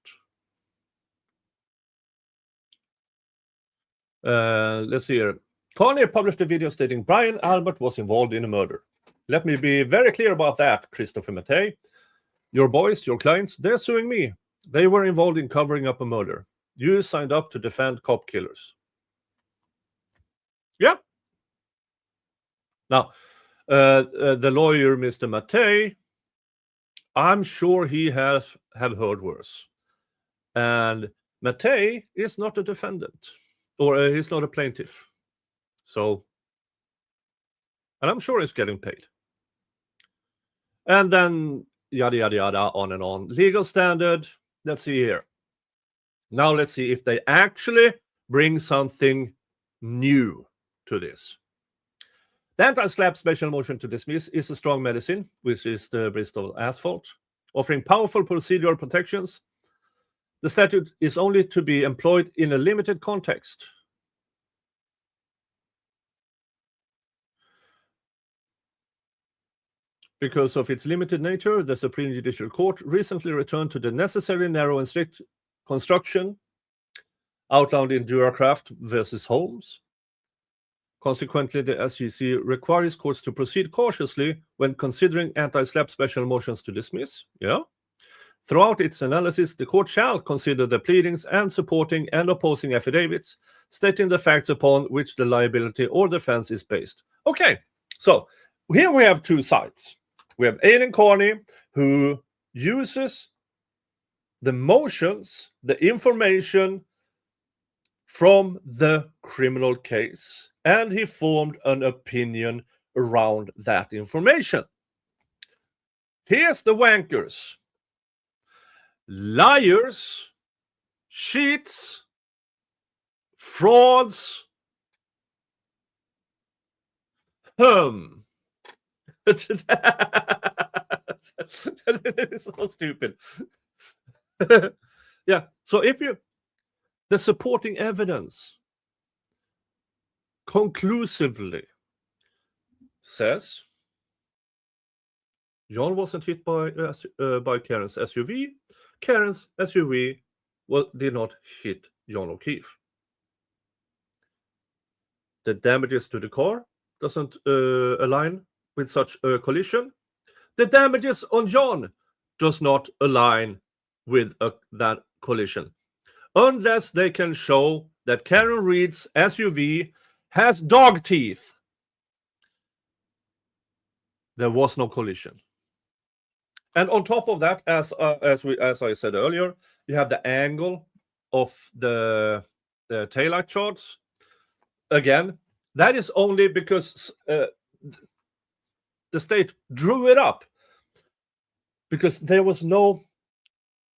Let's see here. Carney published a video stating Brian Albert was involved in a murder. Let me be very clear about that, Christopher Mattei. Your boys, your clients, they're suing me. They were involved in covering up a murder. You signed up to defend cop killers. Yeah. Now, the lawyer, Mr. Mattei, I'm sure he have heard worse. And Mattei is not a defendant, or he's not a plaintiff. So, and I'm sure he's getting paid. And then yada, yada, yada, on and on. Legal standard, let's see here. Now let's see if they actually bring something new to this. The anti-SLAPP special motion to dismiss is a strong medicine, which is the Bristol asphalt, offering powerful procedural protections. The statute is only to be employed in a limited context. Because of its limited nature, the Supreme Judicial Court recently returned to the necessary narrow and strict construction outlined in Duracraft versus Holmes. Consequently, the SJC requires courts to proceed cautiously when considering anti-SLAPP special motions to dismiss. Yeah. Throughout its analysis, the court shall consider the pleadings and supporting and opposing affidavits, stating the facts upon which the liability or defense is based. Okay, so here we have two sides. We have Aidan Carney, who uses the motions, the information from the criminal case, and he formed an opinion around that information. Here's the wankers. Liars, cheats, frauds. It's so stupid. Yeah, so if you, the supporting evidence conclusively says John wasn't hit by Karen's SUV. Karen's SUV did not hit John O'Keefe. The damages to the car doesn't align with such a collision. The damages on John does not align with that collision, unless they can show that Karen Reed's SUV has dog teeth. There was no collision. And on top of that, as I said earlier, you have the angle of the taillight charts. Again, that is only because the state drew it up, because there was no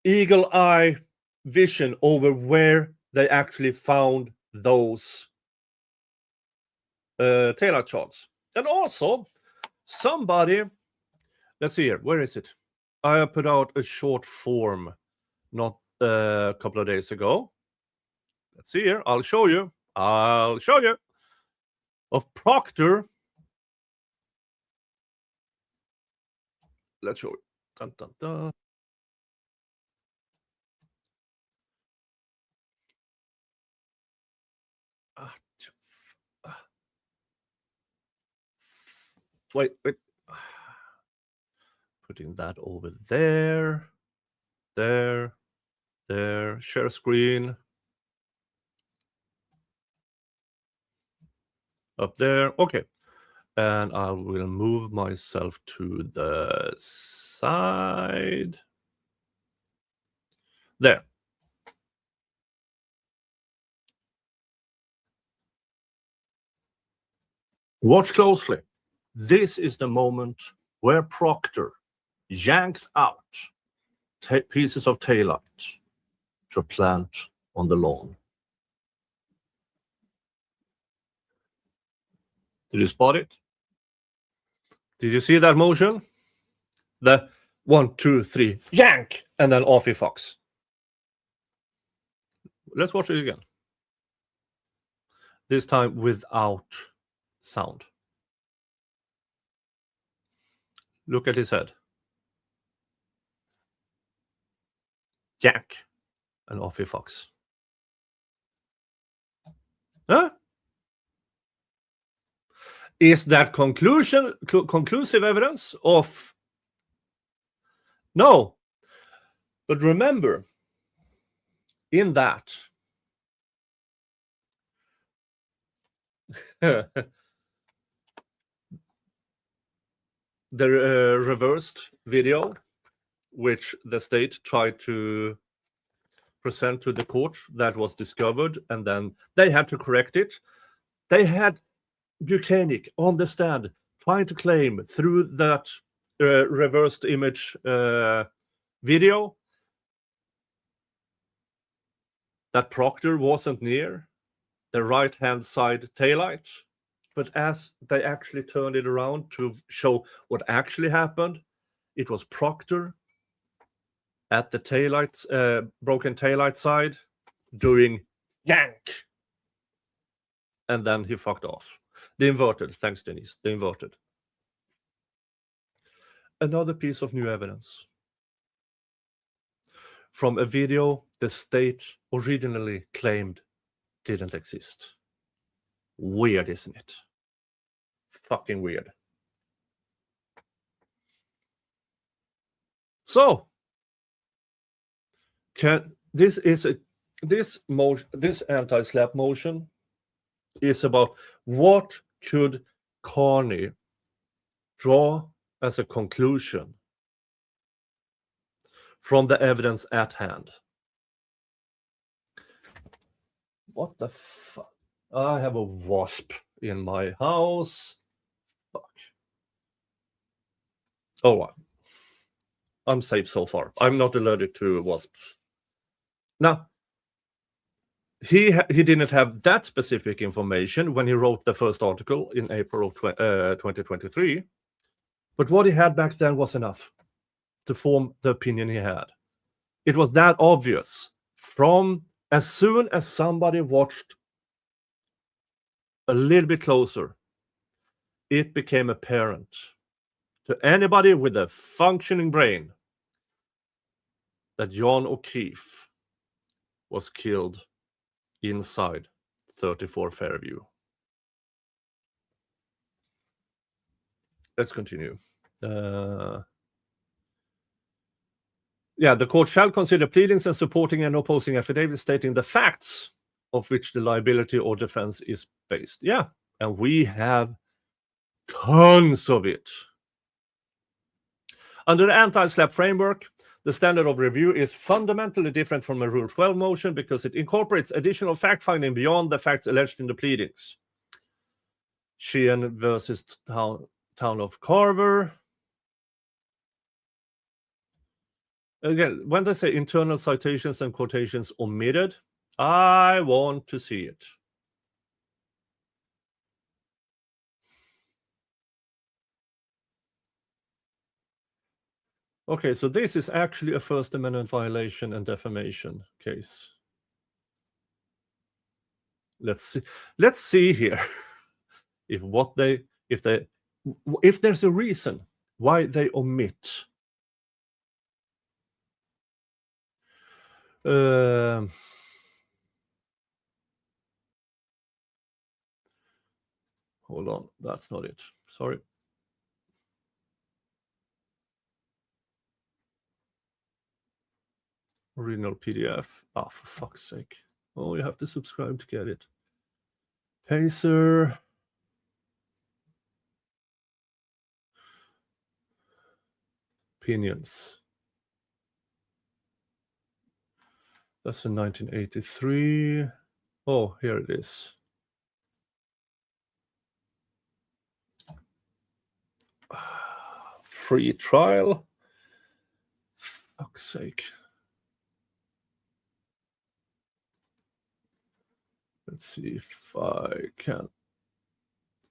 eagle eye vision over where they actually found those taillight charts. And also, somebody, let's see here, where is it? I put out a short form not a couple of days ago. Let's see here, I'll show you. Of Proctor. Let's show you. Dun, dun, dun. Wait. Putting that over there. Share screen. Up there. Okay. And I will move myself to the side. There. Watch closely. This is the moment where Proctor yanks out pieces of taillight to plant on the lawn. Did you spot it? Did you see that motion? The 1, 2, 3, yank, and then off he fucks. Let's watch it again. This time without sound. Look at his head. Yank, and off he fucks. Huh? Is that conclusive evidence of... No. But remember, in that, the reversed video, which the state tried to present to the court, that was discovered, and then they had to correct it. They had Buchanan on the stand trying to claim through that reversed image video that Proctor wasn't near the right-hand side taillight. But as they actually turned it around to show what actually happened, it was Proctor at the taillights, broken taillight side, doing yank. And then he fucked off. The inverted, thanks Denise, the inverted. Another piece of new evidence from a video the state originally claimed didn't exist. Weird, isn't it? Fucking weird. So, this anti-SLAPP motion is about what could Carney draw as a conclusion from the evidence at hand. What the fuck? I have a wasp in my house. Fuck. Oh, well. I'm safe so far. I'm not allergic to wasps. Now, he didn't have that specific information when he wrote the first article in April of 2023. But what he had back then was enough to form the opinion he had. It was that obvious from as soon as somebody watched a little bit closer. It became apparent to anybody with a functioning brain that John O'Keefe was killed inside 34 Fairview. Let's continue. The court shall consider pleadings and supporting and opposing affidavits stating the facts of which the liability or defense is based. Yeah, and we have tons of it. Under the anti-SLAPP framework, the standard of review is fundamentally different from a Rule 12 motion because it incorporates additional fact-finding beyond the facts alleged in the pleadings. Sheehan versus Town of Carver. Again, when they say internal citations and quotations omitted, I want to see it. Okay, so this is actually a First Amendment violation and defamation case. Let's see here if there's a reason why they omit. Hold on, that's not it. Sorry. Original PDF. Ah, for fuck's sake. Oh, you have to subscribe to get it. Pacer. Opinions. That's in 1983. Oh, here it is. Free trial. Fuck's sake. Let's see if I can.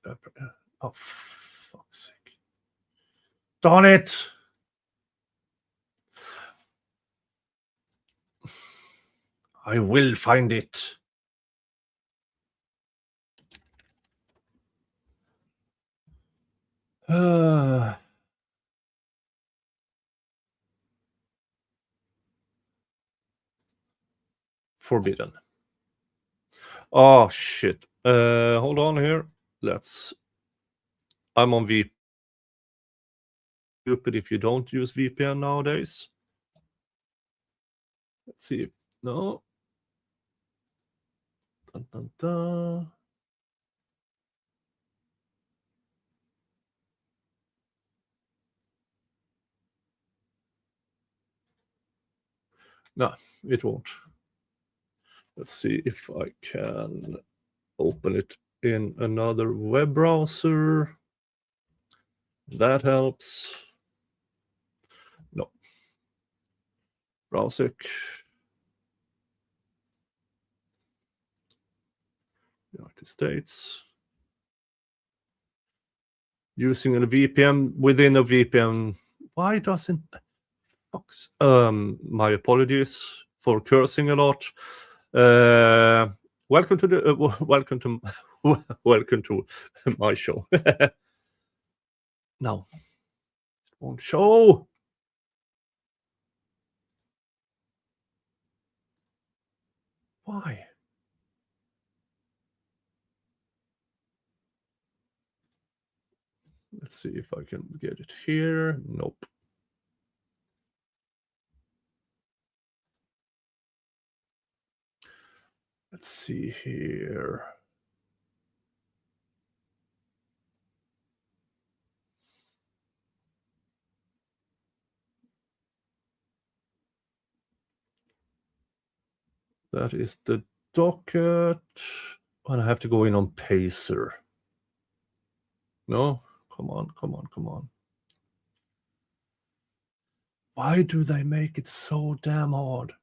Oh, fuck's sake. Darn it! I will find it. Forbidden. Oh shit. Hold on here. I'm on VPN. Stupid if you don't use VPN nowadays. Let's see. No. Dun, dun, dun. No, it won't. Let's see if I can open it in another web browser. That helps. No. Browser. United States. Using a VPN within a VPN. Why doesn't... my apologies for cursing a lot. Welcome to welcome to my show. No, it won't show. Why? Let's see if I can get it here. Nope. Let's see here. That is the docket. And I have to go in on Pacer. No? Come on, come on, come on. Why do they make it so damn hard?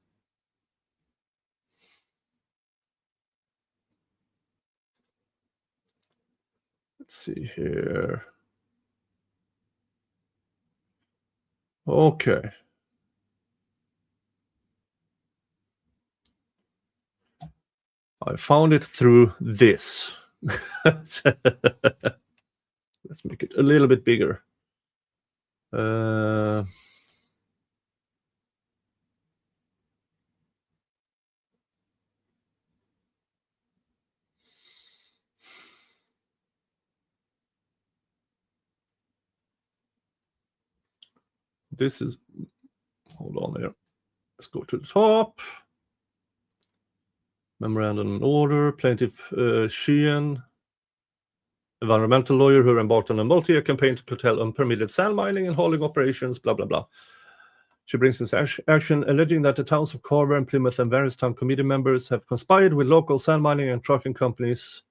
Let's see here. Okay. I found it through this. Let's make it a little bit bigger. This is, hold on here. Let's go to the top. Memorandum and order, plaintiff Sheehan, environmental lawyer who embarked on a multi-year campaign to curtail unpermitted sand mining and hauling operations, blah, blah, blah. She brings this action alleging that the towns of Carver and Plymouth and various town committee members have conspired with local sand mining and trucking companies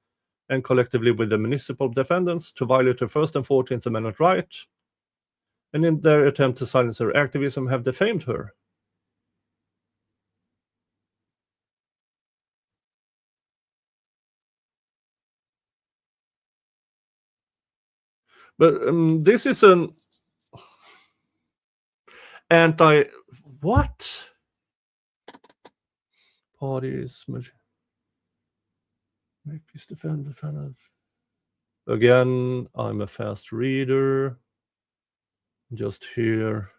and collectively with the municipal defendants to violate her First and 14th Amendment right, and in their attempt to silence her activism have defamed her. But this is an what? Parties, make peace defendant. Again, I'm a fast reader. Just here.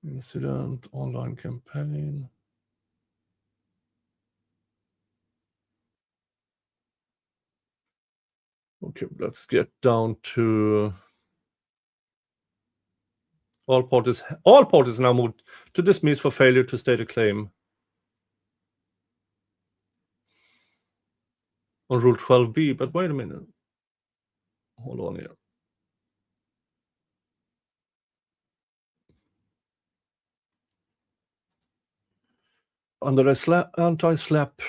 Incident, online campaign. Okay, let's get down to all parties now moved to dismiss for failure to state a claim on Rule 12b. But wait a minute. Hold on here. Under the anti-SLAPP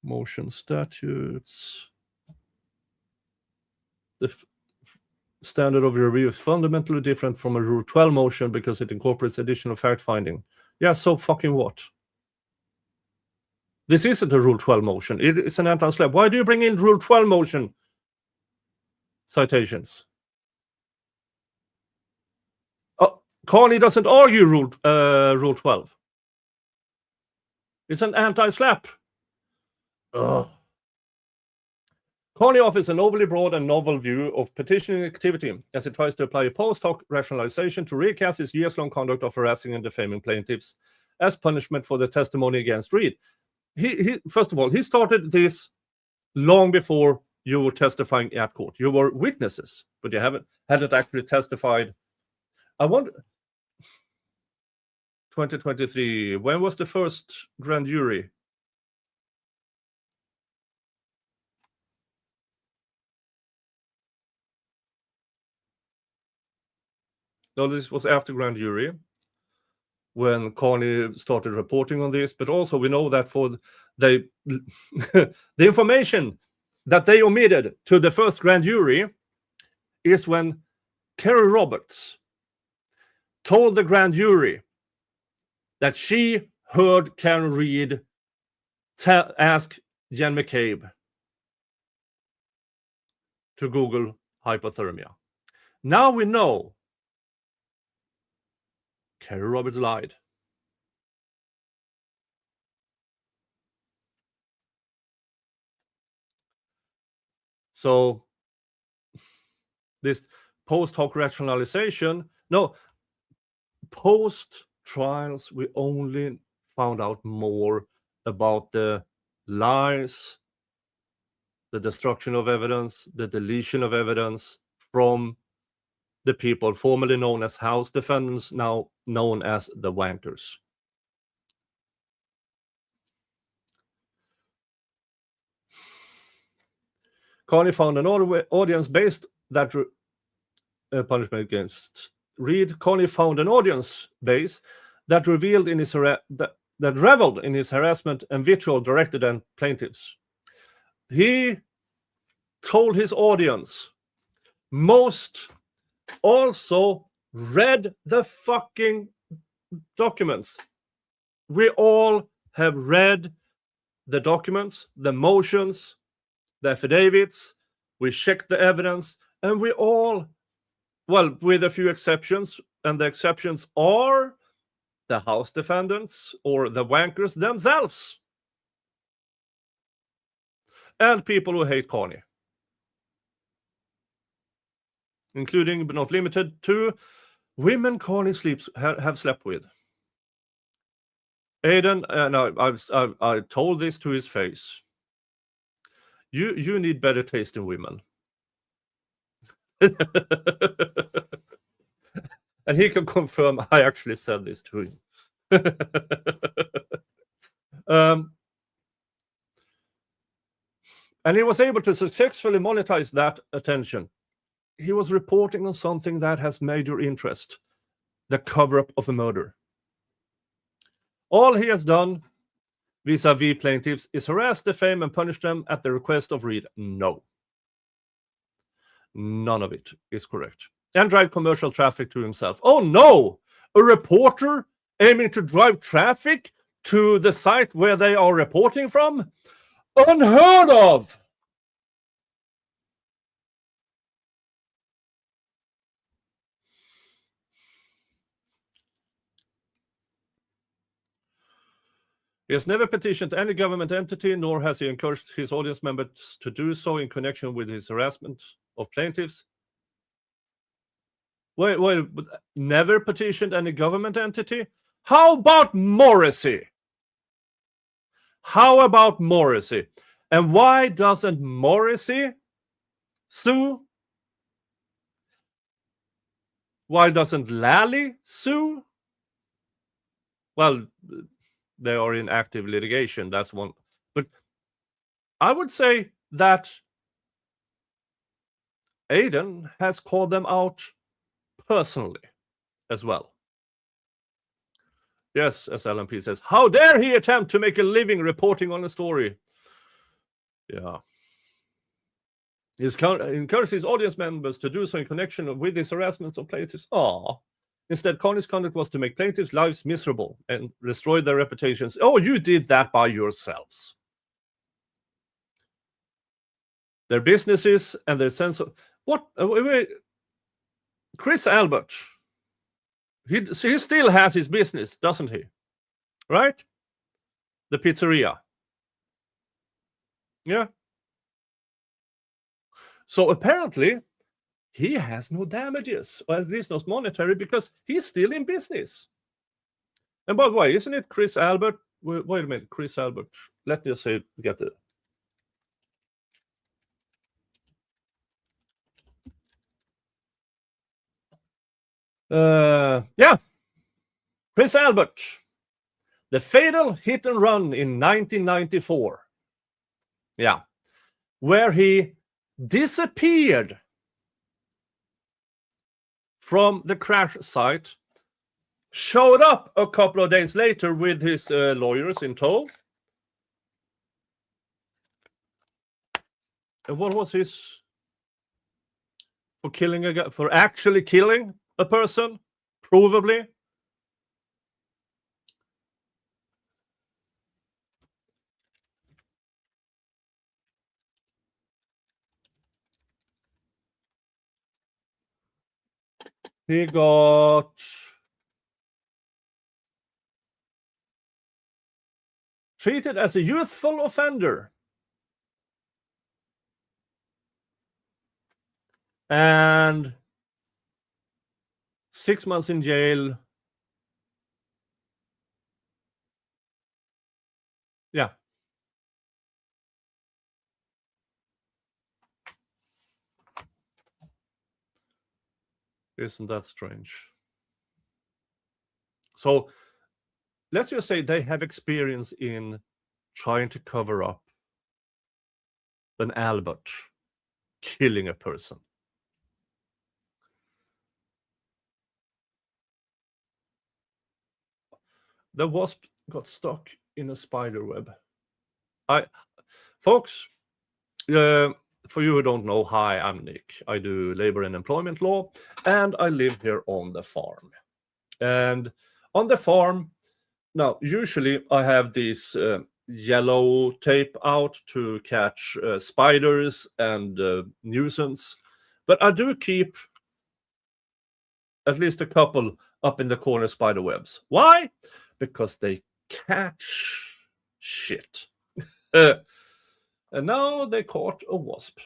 motion statutes, the standard of review is fundamentally different from a Rule 12 motion because it incorporates additional fact-finding. Yeah, so fucking what? This isn't a Rule 12 motion. It's an anti-SLAPP. Why do you bring in Rule 12 motion citations? Carney doesn't argue Rule 12. It's an anti-SLAPP. Carney offers an overly broad and novel view of petitioning activity as it tries to apply a post hoc rationalization to recast his years-long conduct of harassing and defaming plaintiffs as punishment for the testimony against Reed. He first of all, he started this long before you were testifying at court. You were witnesses, but you hadn't actually testified. I wonder, 2023, when was the first grand jury? No, this was after grand jury, when Carney started reporting on this, but also we know that for the information that they omitted to the first grand jury is when Kerry Roberts told the grand jury that she heard Karen Reed ask Jen McCabe to Google hypothermia. Now we know Kerry Roberts lied. So this post hoc rationalization, no, post trials, we only found out more about the lies, the destruction of evidence, the deletion of evidence from the people formerly known as House defendants, now known as the wankers. Carney found an audience based that punishment against Reed. Carney found an audience base that revealed in his that reveled in his harassment and vitriol directed at plaintiffs. He told his audience, most also read the fucking documents. We all have read the documents, the motions, the affidavits. We checked the evidence, and we all, well, with a few exceptions, and the exceptions are the House defendants or the wankers themselves, and people who hate Carney, including but not limited to women Carney have slept with. Aiden, and I told this to his face. You need better taste in women. And he can confirm I actually said this to him. And he was able to successfully monetize that attention. He was reporting on something that has major interest, the cover-up of a murder. All he has done vis-a-vis plaintiffs is harass, defame, and punish them at the request of Reed. No. None of it is correct. And drive commercial traffic to himself. Oh no! A reporter aiming to drive traffic to the site where they are reporting from? Unheard of! He has never petitioned any government entity, nor has he encouraged his audience members to do so in connection with his harassment of plaintiffs. Wait, never petitioned any government entity? How about Morrissey? How about Morrissey? And why doesn't Morrissey sue? Why doesn't Lally sue? Well, they are in active litigation, that's one. But I would say that Aiden has called them out personally as well. Yes, as LMP says, how dare he attempt to make a living reporting on a story? Yeah. He's encouraged his audience members to do so in connection with his harassment of plaintiffs. Instead, Carney's conduct was to make plaintiffs' lives miserable and destroy their reputations. Oh, you did that by yourselves. Their businesses and their sense of... What? Wait. Chris Albert, he still has his business, doesn't he? Right? The pizzeria. Yeah. So apparently, he has no damages, or at least not monetary, because he's still in business. And by the way, isn't it Chris Albert? Wait a minute, Chris Albert. Let me say, get it. Yeah, Chris Albert, the fatal hit and run in 1994. Yeah, where he disappeared from the crash site, showed up a couple of days later with his lawyers in tow. And what was his? For actually killing a person, provably. He got treated as a youthful offender and 6 months in jail. Yeah. Isn't that strange? So let's just say they have experience in trying to cover up an Albert killing a person. The wasp got stuck in a spider web. Folks, for you who don't know, hi, I'm Nick. I do labor and employment law, and I live here on the farm. And on the farm, now, usually I have this yellow tape out to catch spiders and nuisance, but I do keep at least a couple up in the corner spider webs. Why? Because they catch shit. And now they caught a wasp.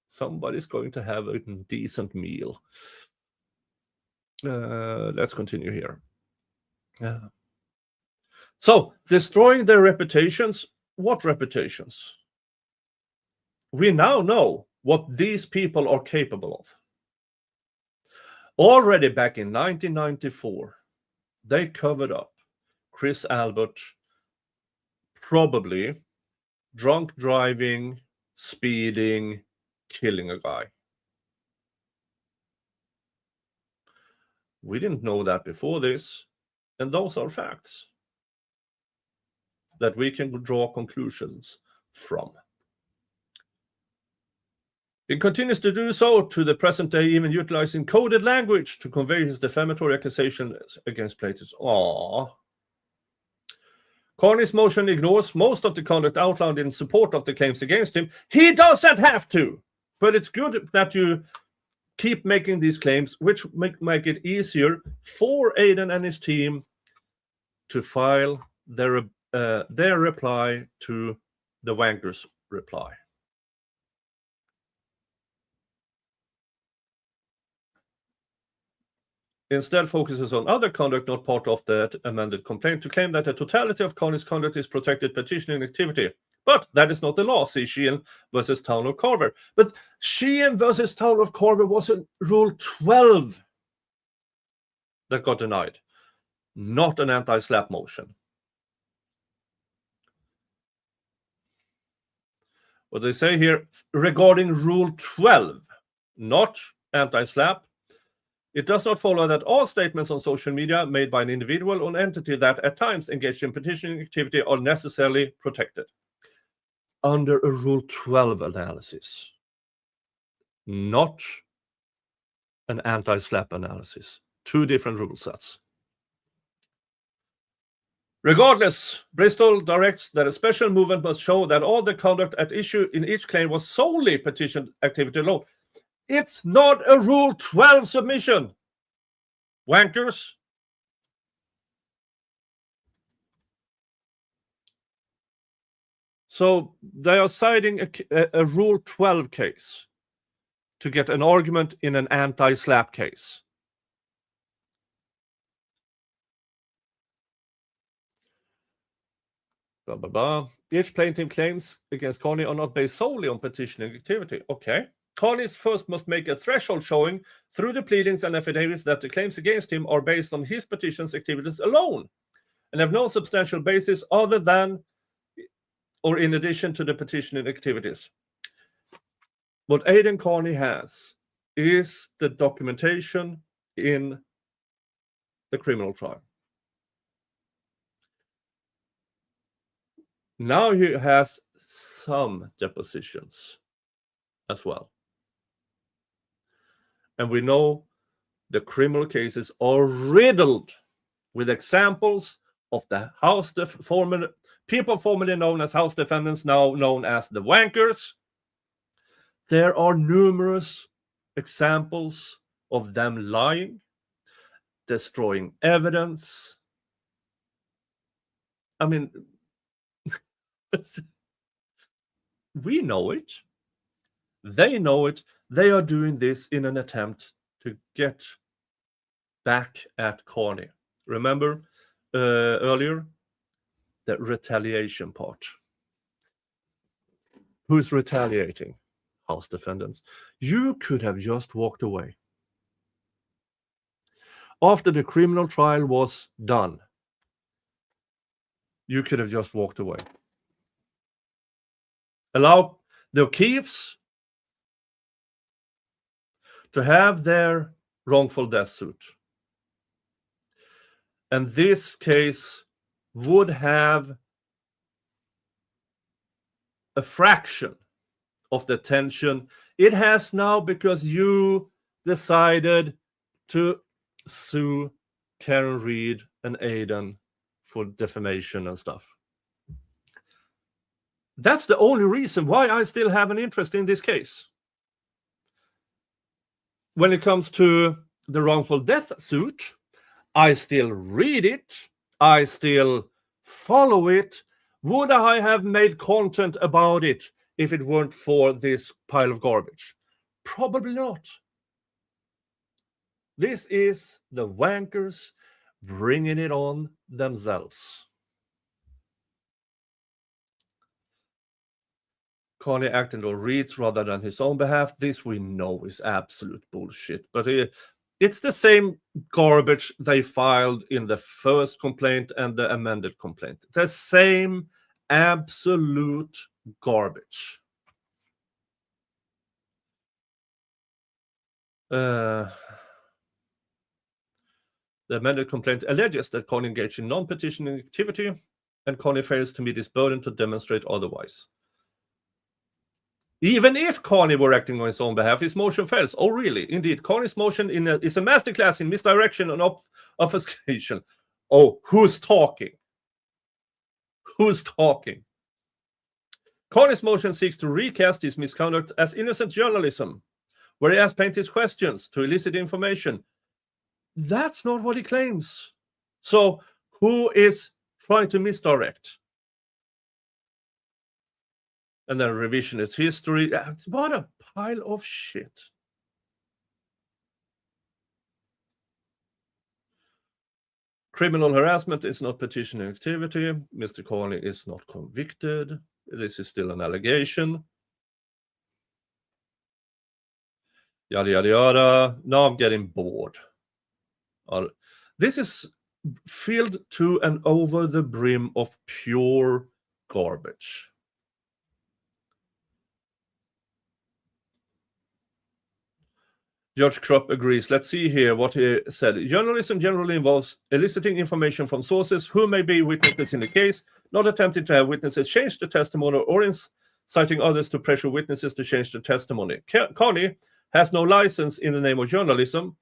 Somebody's going to have a decent meal. Let's continue here. So, destroying their reputations. What reputations? We now know what these people are capable of. Already back in 1994, they covered up Chris Albert probably drunk driving, speeding, killing a guy. We didn't know that before this, and those are facts that we can draw conclusions from. He continues to do so to the present day, even utilizing coded language to convey his defamatory accusations against plaintiffs. Aww. Carney's motion ignores most of the conduct outlined in support of the claims against him. He doesn't have to, but it's good that you keep making these claims, which make it easier for Aiden and his team to file their reply to the wankers' reply. Instead focuses on other conduct not part of the amended complaint to claim that the totality of Carney's conduct is protected petitioning activity. But that is not the law. See Sheehan versus Town of Carver. But Sheehan versus Town of Carver was in Rule 12 that got denied, not an anti-SLAPP motion. What they say here regarding Rule 12, not anti-SLAPP, it does not follow that all statements on social media made by an individual or entity that at times engaged in petitioning activity are necessarily protected. Under a Rule 12 analysis, not an anti-SLAPP analysis. 2 different rule sets. Regardless, Bristol directs that a special movement must show that all the conduct at issue in each claim was solely petition activity alone. It's not a Rule 12 submission, wankers. So they are citing a Rule 12 case to get an argument in an anti-SLAPP case. Blah, blah, blah. Each plaintiff claims against Carney are not based solely on petitioning activity. Okay. Carney first must make a threshold showing through the pleadings and affidavits that the claims against him are based on his petition's activities alone and have no substantial basis other than or in addition to the petitioning activities. What Aidan Carney has is the documentation in the criminal trial. Now he has some depositions as well. And we know the criminal cases are riddled with examples of the people formerly known as House defendants, now known as the wankers. There are numerous examples of them lying, destroying evidence. I mean, we know it. They know it. They are doing this in an attempt to get back at Carney. Remember earlier, the retaliation part. Who's retaliating? House defendants. You could have just walked away. After the criminal trial was done, you could have just walked away. Allow the O'Keefes to have their wrongful death suit. And this case would have a fraction of the attention it has now because you decided to sue Karen Reed and Aidan for defamation and stuff. That's the only reason why I still have an interest in this case. When it comes to the wrongful death suit, I still read it. I still follow it. Would I have made content about it if it weren't for this pile of garbage? Probably not. This is the wankers bringing it on themselves. Carney acting on Reed's rather than his own behalf. This we know is absolute bullshit. But it's the same garbage they filed in the first complaint and the amended complaint. The same absolute garbage. The amended complaint alleges that Carney engaged in non-petitioning activity and Carney fails to meet his burden to demonstrate otherwise. Even if Carney were acting on his own behalf, his motion fails. Oh, really? Indeed. Carney's motion is a masterclass in misdirection and obfuscation. Oh, who's talking? Who's talking? Carney's motion seeks to recast his misconduct as innocent journalism, where he asks plaintiffs questions to elicit information. That's not what he claims. So, who is trying to misdirect? And then revisionist history. What a pile of shit. Criminal harassment is not petitioning activity. Mr. Carney is not convicted. This is still an allegation. Yada, yada, yada. Now I'm getting bored. This is filled to and over the brim of pure garbage. Judge Krupp agrees. Let's see here what he said. Journalism generally involves eliciting information from sources who may be witnesses in the case, not attempting to have witnesses change the testimony or inciting others to pressure witnesses to change the testimony. Carney has no license in the name of journalism.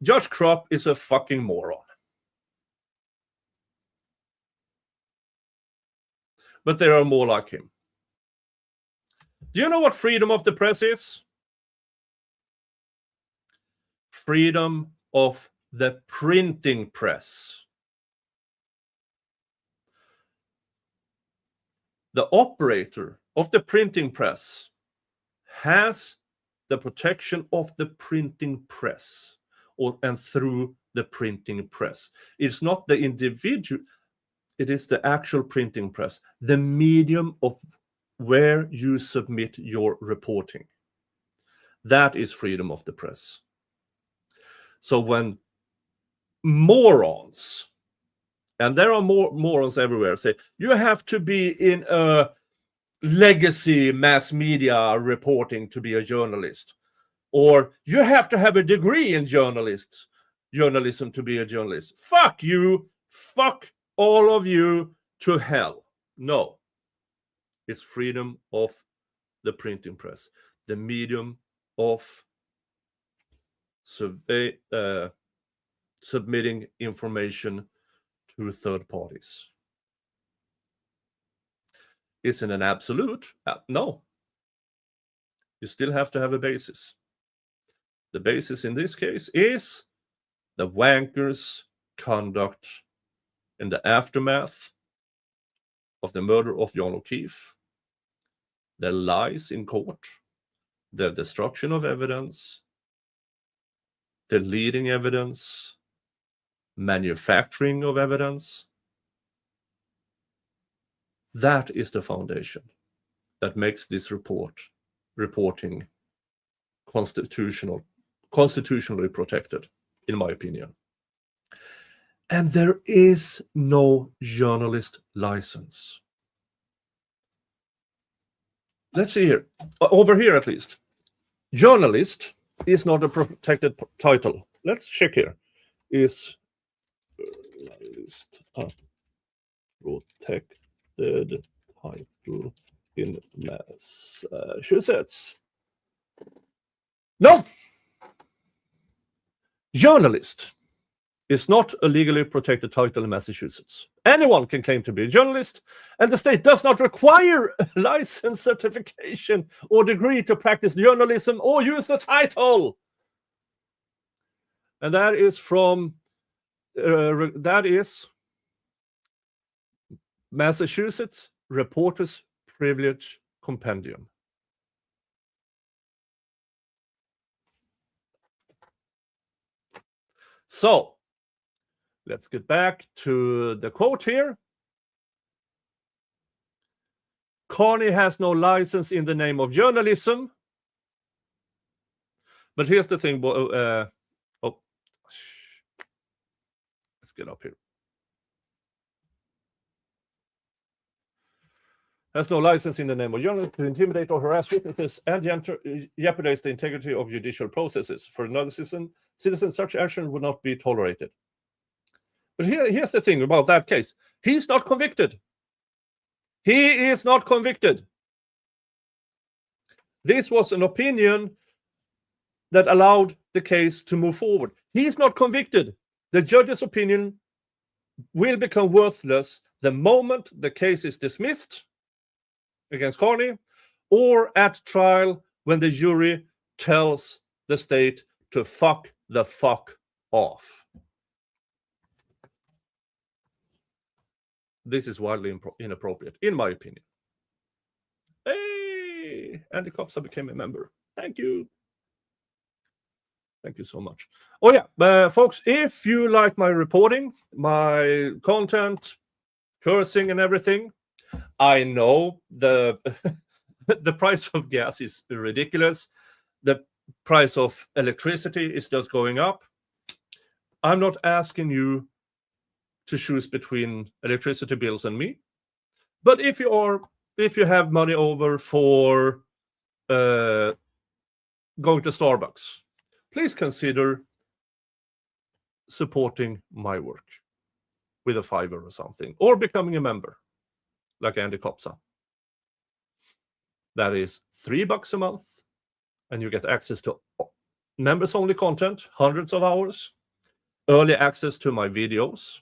Judge Kropp is a fucking moron. But there are more like him. Do you know what freedom of the press is? Freedom of the printing press. The operator of the printing press has the protection of the printing press, and through the printing press. It's not the individual, it is the actual printing press, the medium of where you submit your reporting. That is freedom of the press. So when morons, and there are more morons everywhere, say you have to be in a legacy mass media reporting to be a journalist, or you have to have a degree in journalism to be a journalist. Fuck you, fuck all of you to hell. No, it's freedom of the printing press, the medium of submitting information to third parties. Isn't an absolute? No. You still have to have a basis. The basis in this case is the wankers' conduct in the aftermath of the murder of John O'Keefe, the lies in court, the destruction of evidence, deleting evidence, manufacturing of evidence. That is the foundation that makes this reporting constitutionally protected, in my opinion. And there is no journalist license. Let's see here. Over here, at least. Journalist is not a protected title. Let's check here. Is journalist a protected title in Massachusetts? No! Journalist is not a legally protected title in Massachusetts. Anyone can claim to be a journalist, and the state does not require a license, certification, or degree to practice journalism or use the title. And that is from Massachusetts Reporters Privilege Compendium. So, let's get back to the quote here. Carney has no license in the name of journalism. But here's the thing. Let's get up here. Has no license in the name of journalism to intimidate or harass witnesses and jeopardize the integrity of judicial processes. For another citizen, such action would not be tolerated. But here's the thing about that case. He's not convicted. He is not convicted. This was an opinion that allowed the case to move forward. He's not convicted. The judge's opinion will become worthless the moment the case is dismissed against Carney, or at trial when the jury tells the state to fuck the fuck off. This is wildly inappropriate, in my opinion. Hey, Andy Kopsa became a member. Thank you. Thank you so much. Oh yeah, folks, if you like my reporting, my content, cursing and everything, I know the the price of gas is ridiculous. The price of electricity is just going up. I'm not asking you to choose between electricity bills and me, but if you have money over for going to Starbucks, please consider supporting my work with a $5 or something, or becoming a member like Andy Kopsa. That is $3 a month, and you get access to members-only content, hundreds of hours, early access to my videos,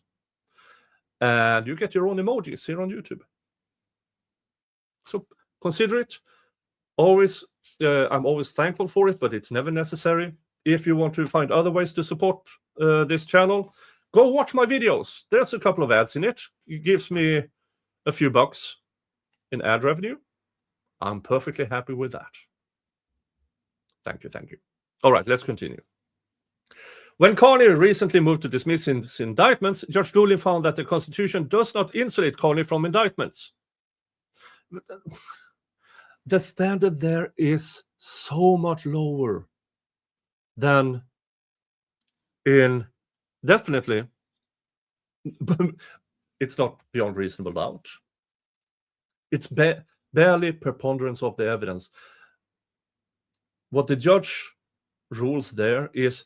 and you get your own emojis here on YouTube. So consider it. Always, I'm always thankful for it, but it's never necessary. If you want to find other ways to support this channel, go watch my videos. There's a couple of ads in it. It gives me a few bucks in ad revenue. I'm perfectly happy with that. Thank you, thank you. All right, let's continue. When Carney recently moved to dismiss his indictments, Judge Doolin found that the Constitution does not insulate Carney from indictments. The standard there is so much lower than in, definitely, it's not beyond reasonable doubt. It's barely preponderance of the evidence. What the judge rules there is,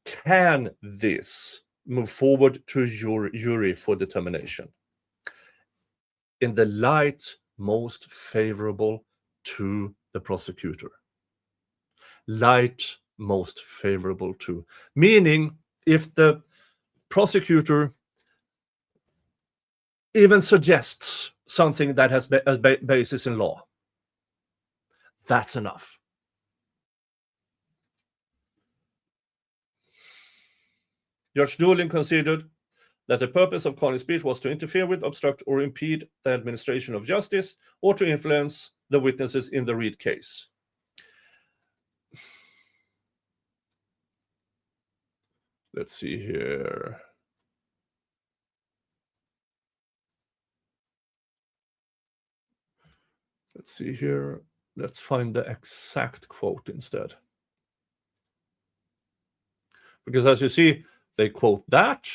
can this move forward to your jury for determination in the light most favorable to the prosecutor? Light most favorable to, meaning if the prosecutor even suggests something that has a basis in law, that's enough. Judge Doolin considered that the purpose of Carney's speech was to interfere with, obstruct, or impede the administration of justice, or to influence the witnesses in the Reed case. Let's see here. Let's see here. Let's find the exact quote instead. Because as you see, they quote that.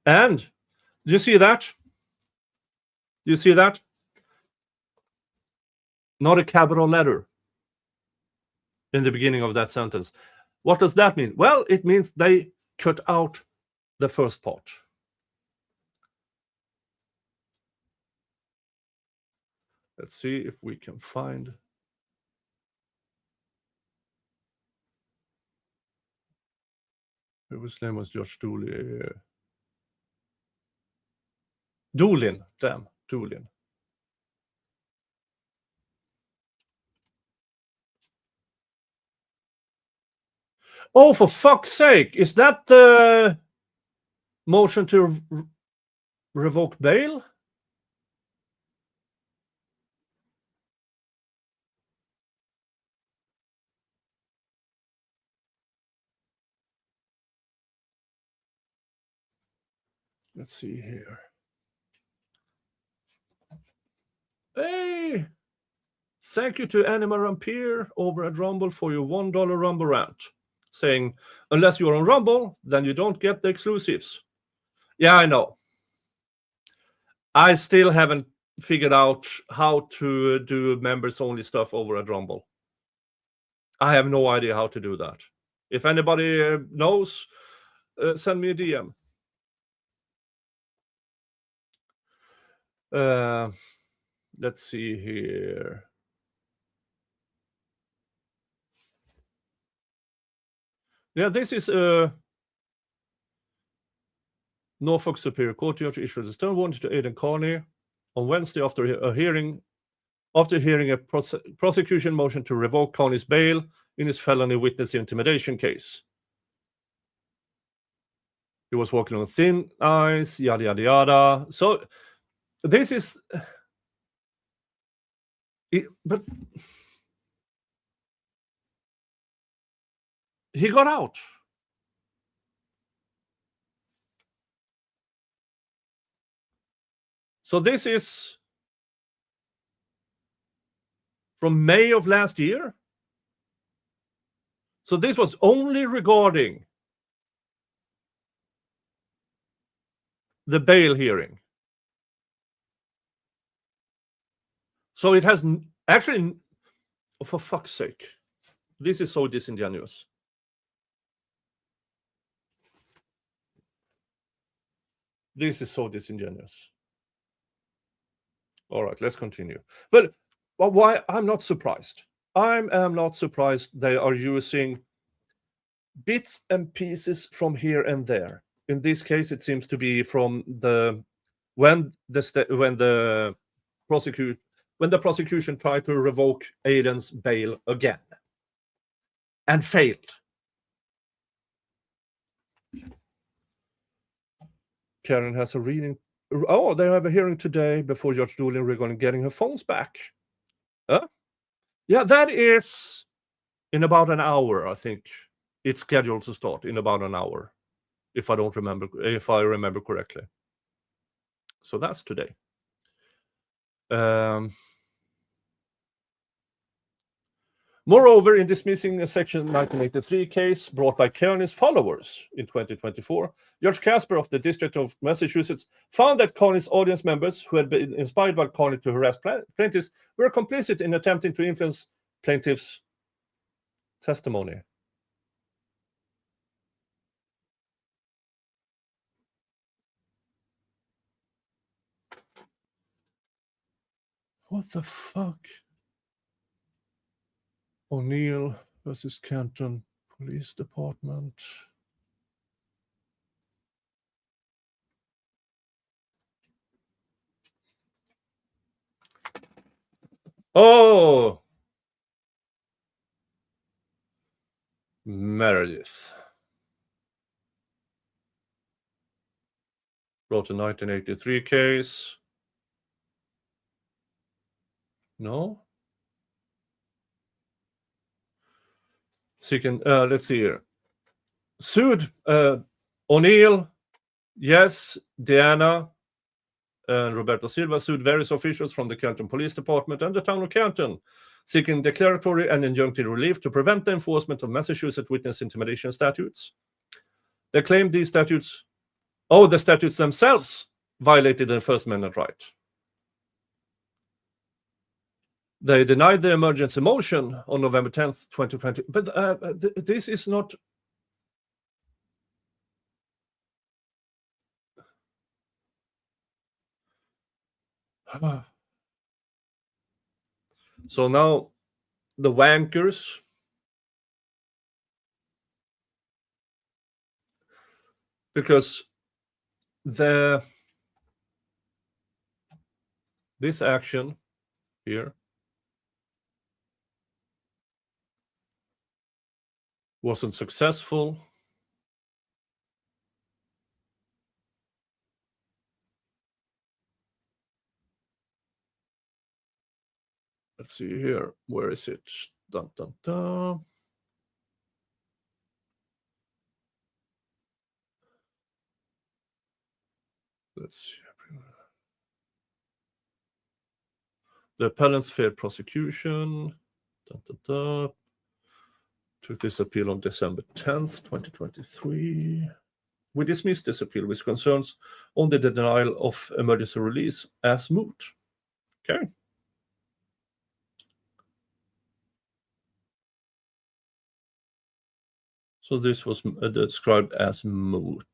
And you see that? You see that? Not a capital letter in the beginning of that sentence. What does that mean? Well, it means they cut out the first part. Let's see if we can find. His name was Judge Doolin. Doolin, damn, Doolin. Oh, for fuck's sake! Is that the motion to revoke bail? Let's see here. Hey! Thank you to Anima Rampere over at Rumble for your $1 Rumble rant, saying, unless you're on Rumble, then you don't get the exclusives. Yeah, I know. I still haven't figured out how to do members-only stuff over at Rumble. I have no idea how to do that. If anybody knows, send me a DM. Let's see here. Yeah, this is Norfolk Superior Court judge issued a stern warning to Aidan Carney on Wednesday after hearing a prosecution motion to revoke Carney's bail in his felony witness intimidation case. He was walking on thin ice, yada yada yada. So this is, but he got out. So this is from May of last year. So this was only regarding the bail hearing. So it has actually, for fuck's sake, this is so disingenuous. This is so disingenuous. All right, let's continue. But Well, why? I'm not surprised. I am not surprised they are using bits and pieces from here and there. In this case, it seems to be from when the prosecution tried to revoke Aiden's bail again and failed. Karen has a reading. Oh, they have a hearing today before Judge Doolin regarding getting her phones back. Yeah, that is in about an hour, I think. It's scheduled to start in about an hour, if I remember correctly. So that's today. Moreover, in dismissing a Section 1983 case brought by Kearney's followers in 2024, Judge Casper of the District of Massachusetts found that Kearney's audience members, who had been inspired by Kearney to harass plaintiffs, were complicit in attempting to influence plaintiffs' testimony. What the fuck? O'Neill versus Canton Police Department. Oh! Meredith wrote a 1983 case. No? Let's see here. Sued O'Neill, yes. Deanna and Roberto Silva sued various officials from the Canton Police Department and the town of Canton, seeking declaratory and injunctive relief to prevent the enforcement of Massachusetts witness intimidation statutes. They claimed the statutes themselves violated the First Amendment right. They denied the emergency motion on November 10th, 2020. But this is not... So now the wankers... Because this action here wasn't successful. Let's see here. Where is it? Dun, dun, dun. Let's see. The appellants failed prosecution. Dun, dun, dun. Took this appeal on December 10th, 2023. We dismissed this appeal with concerns on the denial of emergency release as moot. Okay. So this was described as moot.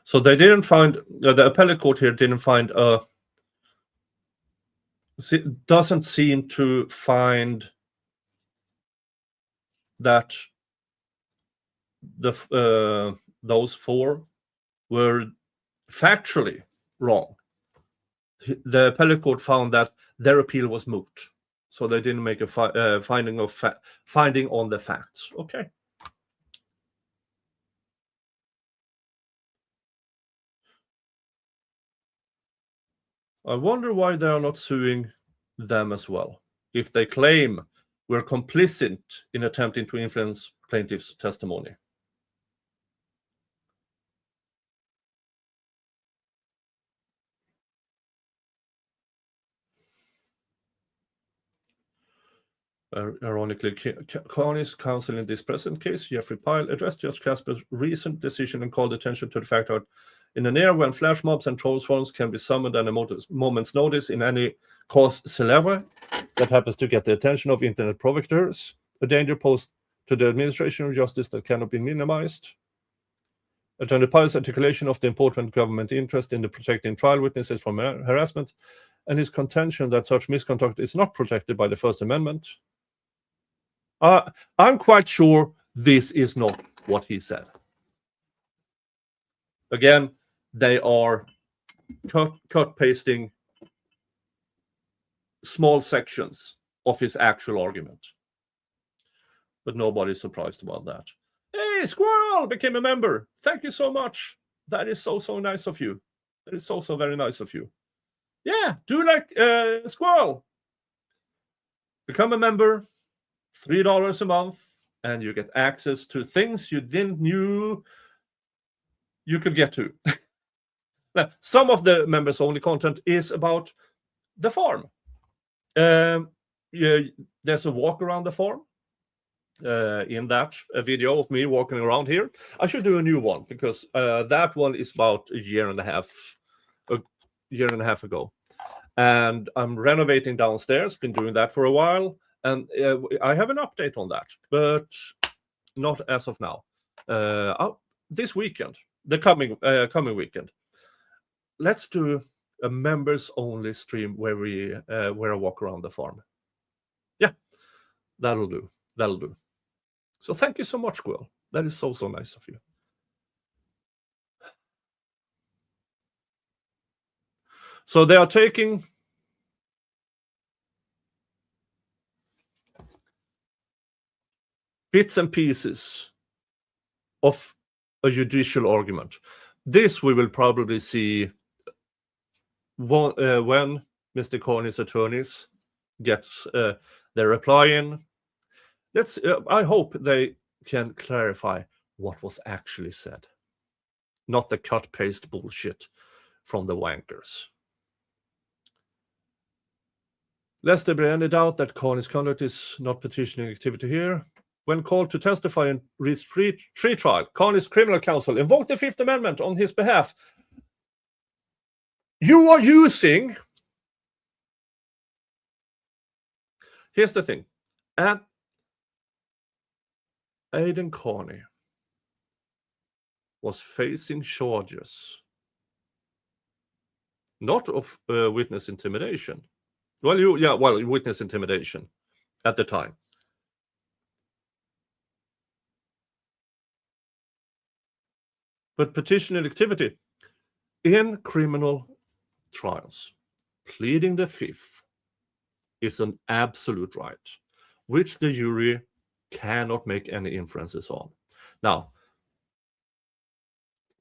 So they didn't find, the appellate court here didn't find doesn't seem to find that those four were factually wrong. The appellate court found that their appeal was moot, so they didn't make a finding on the facts. Okay. I wonder why they are not suing them as well, if they claim we're complicit in attempting to influence plaintiff's testimony. Ironically, Kearney's counsel in this present case, Jeffrey Pyle, addressed Judge Casper's recent decision and called attention to the fact that in an era when flash mobs and troll swarms can be summoned at a moment's notice in any cause célèbre that happens to get the attention of internet provocateurs, a danger posed to the administration of justice that cannot be minimized. Attorney Pile's articulation of the important government interest in the protecting trial witnesses from harassment and his contention that such misconduct is not protected by the First Amendment. I'm quite sure this is not what he said. Again, they are cut pasting small sections of his actual argument. But nobody's surprised about that. Hey, Squirrel became a member. Thank you so much. That is so nice of you. That is so very nice of you. Yeah, do like Squirrel. Become a member, $3 a month, and you get access to things you didn't knew you could get to. Now, some of the members-only content is about the farm. Yeah, there's a walk around the farm. In that video of me walking around here. I should do a new one because that one is about a year and a half ago. And I'm renovating downstairs, been doing that for a while, and I have an update on that, but not as of now. This weekend, the coming weekend, let's do a members only stream where I walk around the farm. Yeah, that'll do. So thank you so much, Squirrel. That is so nice of you. So they are taking bits and pieces of a judicial argument. This we will probably see when Mr. Carney's attorneys gets their reply in. I hope they can clarify what was actually said, not the cut-paste bullshit from the wankers. Lest there be any doubt that Carney's conduct is not petitioning activity here, when called to testify in Reed's pre-trial, Carney's criminal counsel invoked the Fifth Amendment on his behalf. You are using... Here's the thing. Aidan Carney was facing charges, not of witness intimidation. Witness intimidation at the time. But petitioning activity in criminal trials, pleading the fifth is an absolute right, which the jury cannot make any inferences on. Now,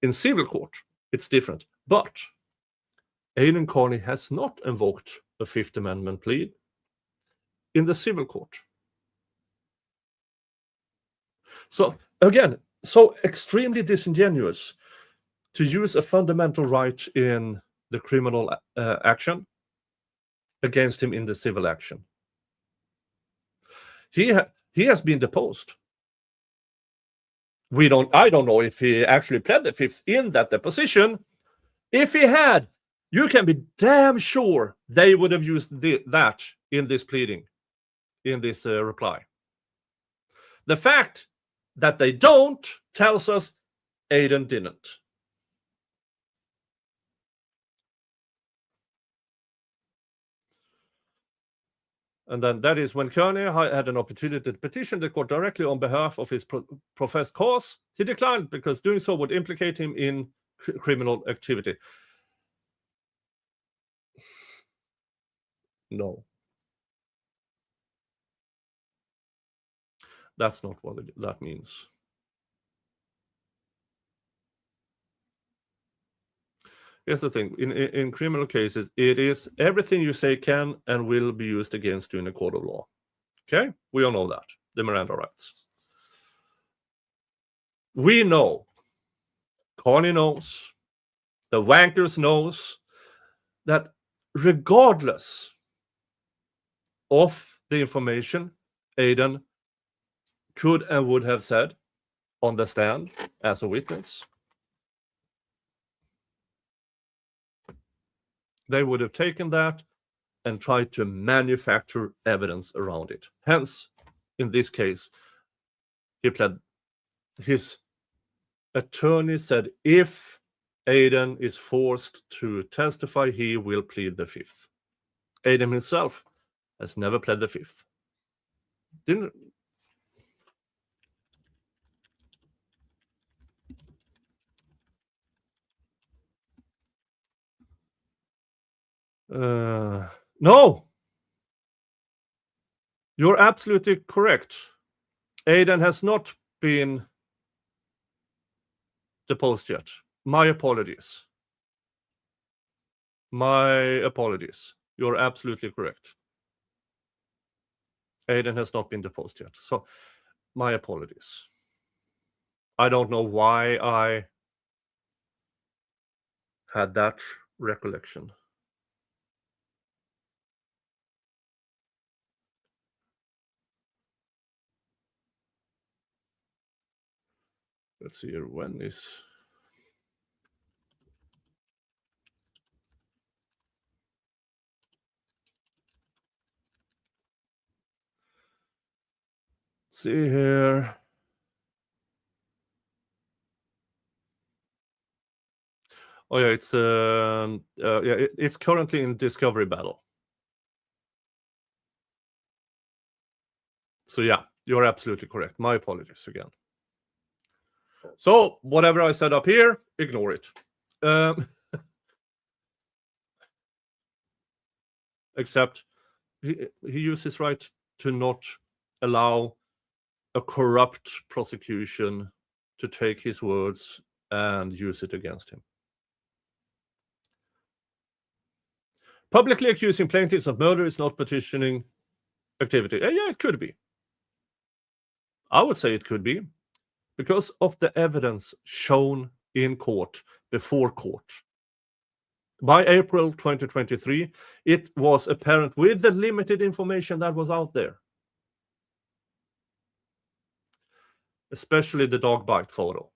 in civil court, it's different. But Aidan Carney has not invoked a Fifth Amendment plea in the civil court. So, again, so extremely disingenuous to use a fundamental right in the criminal action against him in the civil action. He has been deposed. I don't know if he actually pled the fifth in that deposition. If he had, you can be damn sure they would have used that in this pleading, in this reply. The fact that they don't tells us Aidan didn't. And then that is when Carney had an opportunity to petition the court directly on behalf of his professed cause. He declined because doing so would implicate him in criminal activity. No. That's not what that means. Here's the thing. In criminal cases, it is everything you say can and will be used against you in a court of law. Okay? We all know that. The Miranda rights. We know. Carney knows. The wankers knows that regardless of the information Aidan could and would have said on the stand as a witness, they would have taken that and tried to manufacture evidence around it. Hence, in this case, he pled his attorney said if Aiden is forced to testify, he will plead the fifth. Aiden himself has never pled the fifth. Didn't... No! You're absolutely correct. Aiden has not been deposed yet. My apologies. My apologies. You're absolutely correct. Aiden has not been deposed yet. So, my apologies. I don't know why I had that recollection. Let's see here. When is... See here. Oh yeah, it's currently in discovery battle. So yeah, you're absolutely correct. My apologies again. So whatever I said up here, ignore it. Except he used his right to not allow a corrupt prosecution to take his words and use it against him. Publicly accusing plaintiffs of murder is not petitioning activity. Yeah, it could be. I would say it could be because of the evidence shown in court, before court. By April 2023, it was apparent with the limited information that was out there, especially the dog bite photo,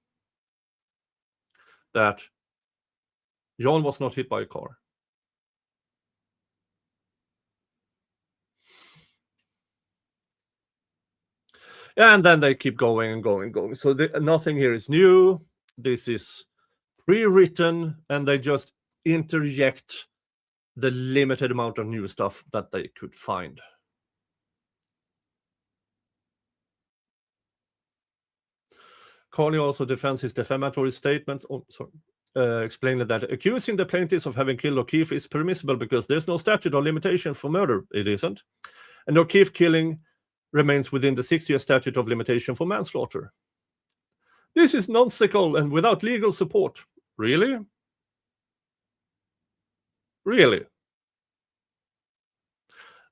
that John was not hit by a car. And then they keep going and going and going. So nothing here is new. This is pre-written, and they just interject the limited amount of new stuff that they could find. Carney also defends his defamatory statements. Explaining that accusing the plaintiffs of having killed O'Keefe is permissible because there's no statute or limitation for murder. It isn't. And O'Keefe killing remains within the 6-year statute of limitation for manslaughter. This is nonsensical and without legal support. Really? Really?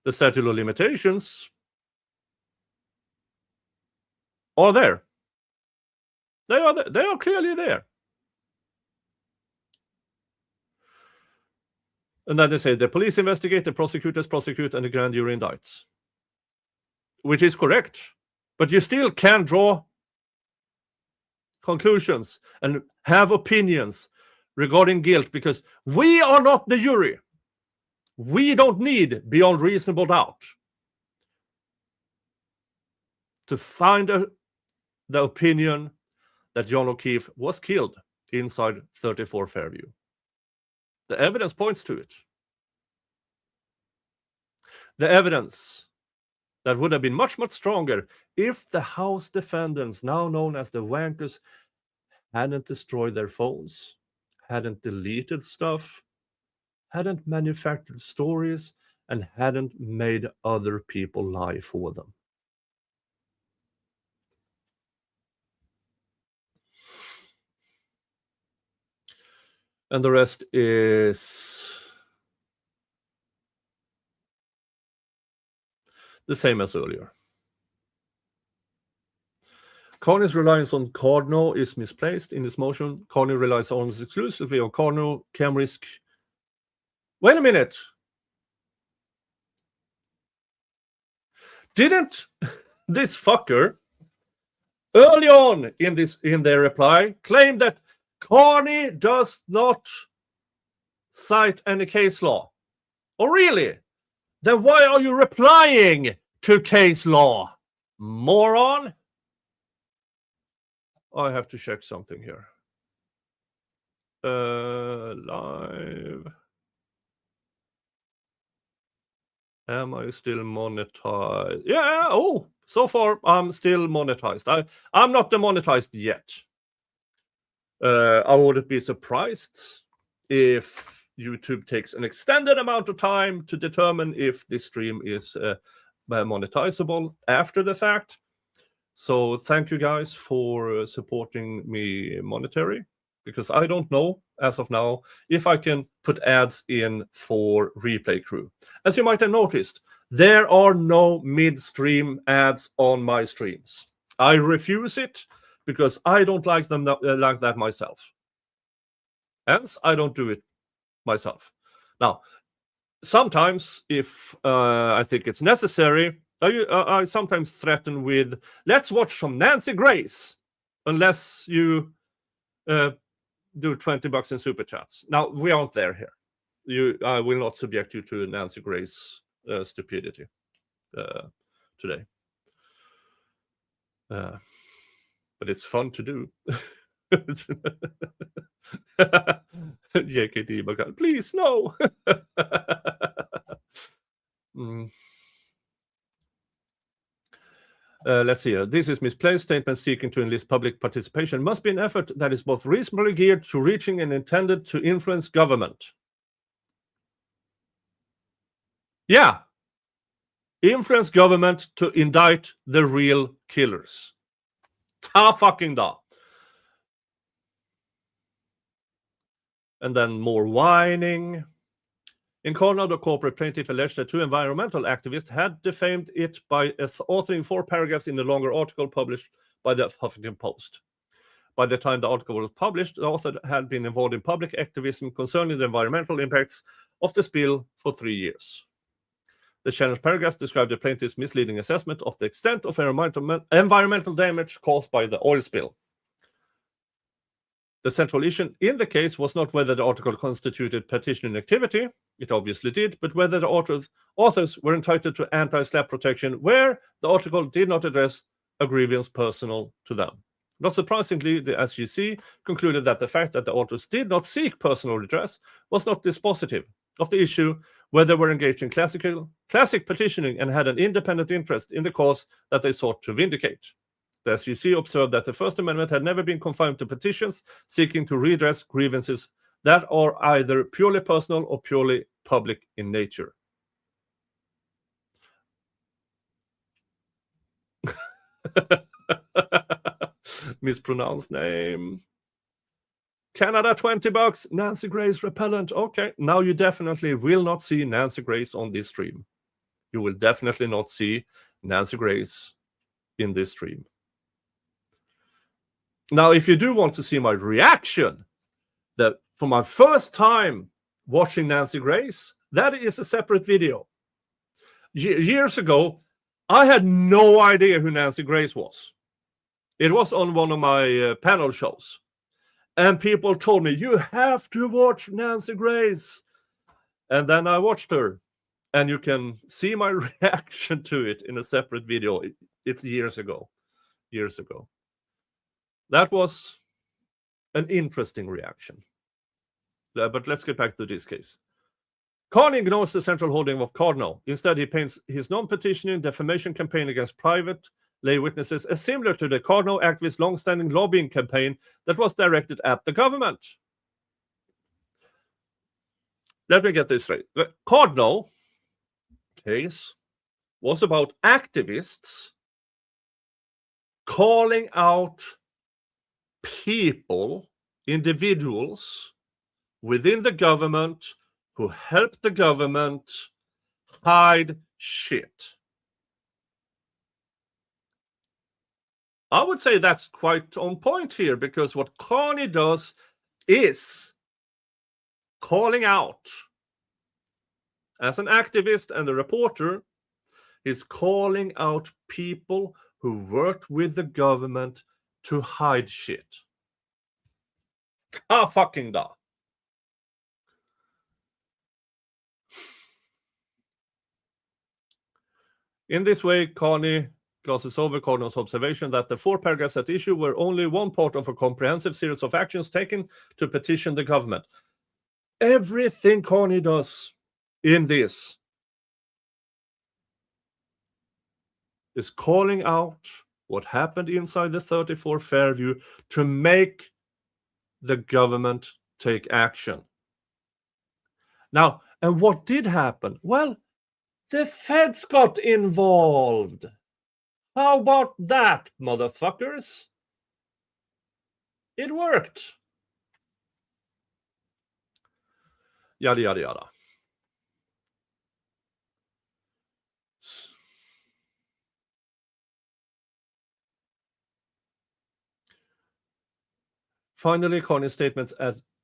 The statute of limitations are there. They are clearly there. And then they say the police investigate, the prosecutors prosecute, and the grand jury indicts. Which is correct. But you still can draw conclusions and have opinions regarding guilt because we are not the jury. We don't need beyond reasonable doubt to find the opinion that John O'Keefe was killed inside 34 Fairview. The evidence points to it. The evidence that would have been much, much stronger if the House defendants, now known as the wankers, hadn't destroyed their phones, hadn't deleted stuff, hadn't manufactured stories, and hadn't made other people lie for them. And the rest is the same as earlier. Carney's reliance on Cardno is misplaced in this motion. Carney relies almost exclusively on Cardno. Can risk... Wait a minute. Didn't this fucker early on in their reply claim that Carney does not cite any case law? Oh, really? Then why are you replying to case law, moron? I have to check something here. Live. Am I still monetized? Yeah. Oh, so far I'm still monetized. I'm not demonetized yet. I wouldn't be surprised if YouTube takes an extended amount of time to determine if this stream is monetizable after the fact. So thank you guys for supporting me monetary, because I don't know as of now if I can put ads in for Replay Crew. As you might have noticed, there are no mid-stream ads on my streams. I refuse it because I don't like them like that myself. Hence, I don't do it myself. Now, sometimes if I think it's necessary, I sometimes threaten with, let's watch some Nancy Grace, unless you do $20 in super chats. Now, we aren't there here. I will not subject you to Nancy Grace stupidity today. But it's fun to do. JKD, but please, no. Let's see. This is misplaced statement seeking to enlist public participation must be an effort that is both reasonably geared to reaching and intended to influence government. Yeah. Influence government to indict the real killers. Ta fucking da. And then more whining. In Cornell, the corporate plaintiff alleged that 2 environmental activists had defamed it by authoring 4 paragraphs in the longer article published by the Huffington Post. By the time the article was published, the author had been involved in public activism concerning the environmental impacts of the spill for 3 years. The challenged paragraphs described the plaintiff's misleading assessment of the extent of environmental damage caused by the oil spill. The central issue in the case was not whether the article constituted petitioning activity, it obviously did, but whether the authors were entitled to anti-SLAPP protection where the article did not address a grievance personal to them. Not surprisingly, the SGC concluded that the fact that the authors did not seek personal redress was not dispositive of the issue, where they were engaged in classic petitioning and had an independent interest in the cause that they sought to vindicate. The SGC observed that the First Amendment had never been confined to petitions seeking to redress grievances that are either purely personal or purely public in nature. Mispronounced name. Canada, $20. Nancy Grace repellent. Okay, now you definitely will not see Nancy Grace on this stream. You will definitely not see Nancy Grace in this stream. Now, if you do want to see my reaction for my first time watching Nancy Grace, that is a separate video. Years ago, I had no idea who Nancy Grace was. It was on one of my panel shows. And people told me, you have to watch Nancy Grace. And then I watched her. And you can see my reaction to it in a separate video. It's years ago. Years ago. That was an interesting reaction. But let's get back to this case. Carney ignores the central holding of Cardinal. Instead, he paints his non-petitioning defamation campaign against private lay witnesses as similar to the Cardinal activist long-standing lobbying campaign that was directed at the government. Let me get this straight. The Cardinal case was about activists calling out people, individuals within the government who help the government hide shit. I would say that's quite on point here, because what Carney does is calling out, as an activist and a reporter, is calling out people who worked with the government to hide shit. Ah, fucking da. In this way, Carney glosses over Cardinal's observation that the 4 paragraphs at issue were only one part of a comprehensive series of actions taken to petition the government. Everything Carney does in this is calling out what happened inside the 34 Fairview to make the government take action. Now, and what did happen? Well, the feds got involved. How about that, motherfuckers? It worked. Yada, yada, yada. Finally, Carney's statements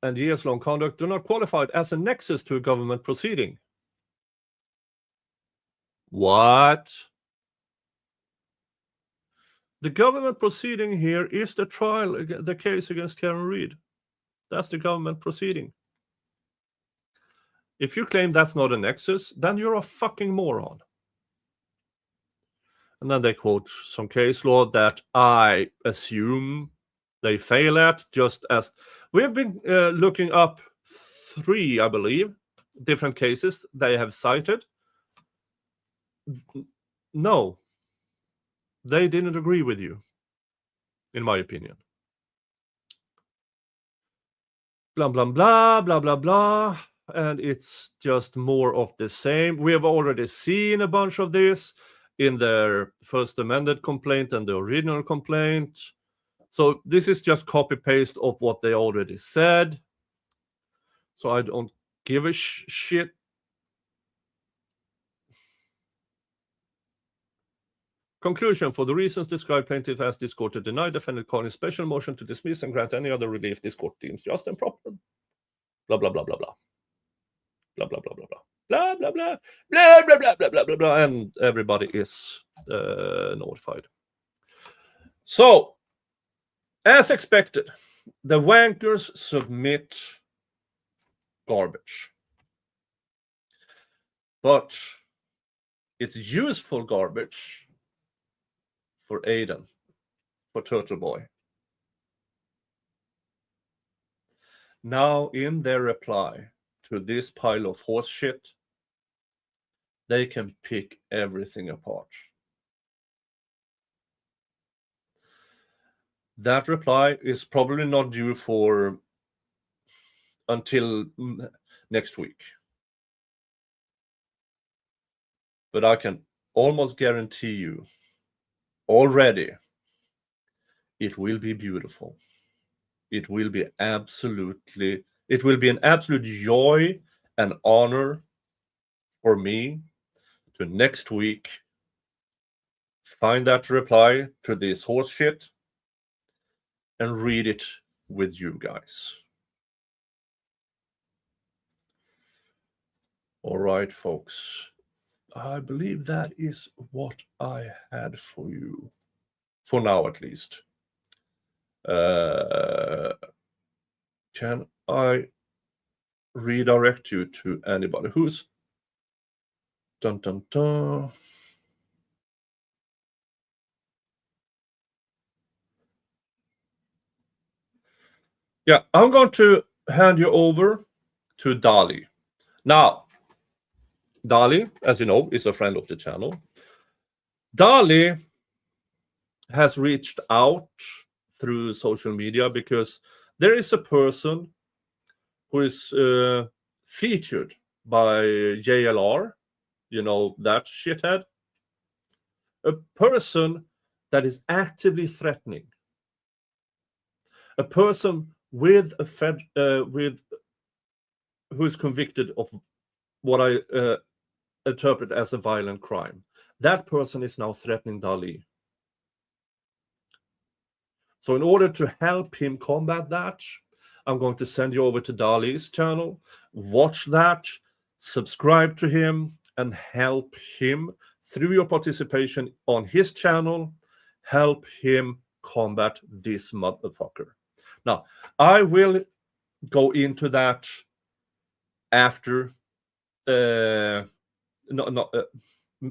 and years-long conduct do not qualify as a nexus to a government proceeding. What? The government proceeding here is the trial, the case against Karen Read. That's the government proceeding. If you claim that's not a nexus, then you're a fucking moron. And then they quote some case law that I assume they fail at, just as we've been looking up 3, I believe, different cases they have cited. No, they didn't agree with you, in my opinion. Blah, blah, blah, blah, blah, blah. And it's just more of the same. We have already seen a bunch of this in their first amended complaint and the original complaint. So this is just copy-paste of what they already said. So I don't give a shit. Conclusion: for the reasons described, plaintiff asked this court to deny defendant Carney's special motion to dismiss and grant any other relief this court deems just and proper. Blah, blah, blah, blah, blah. Blah, blah, blah, blah, blah. Blah, blah, blah. Blah, blah, blah, blah, blah, blah, blah. And everybody is notified. So, as expected, the wankers submit garbage. But it's useful garbage for Aiden, for Turtleboy. Now, in their reply to this pile of horse shit, they can pick everything apart. That reply is probably not due for until next week. But I can almost guarantee you already it will be beautiful. It will be an absolute joy and honor for me to next week find that reply to this horse shit and read it with you guys. All right, folks. I believe that is what I had for you. For now, at least. Can I redirect you to anybody who's... Dun, dun, dun. Yeah, I'm going to hand you over to Dali. Now, Dali, as you know, is a friend of the channel. Dali has reached out through social media because there is a person who is featured by JLR, you know, that shithead. A person that is actively threatening. A person with who is convicted of what I interpret as a violent crime. That person is now threatening Dali. So in order to help him combat that, I'm going to send you over to Dali's channel, watch that, subscribe to him, and help him through your participation on his channel, help him combat this motherfucker. Now, I will go into that after,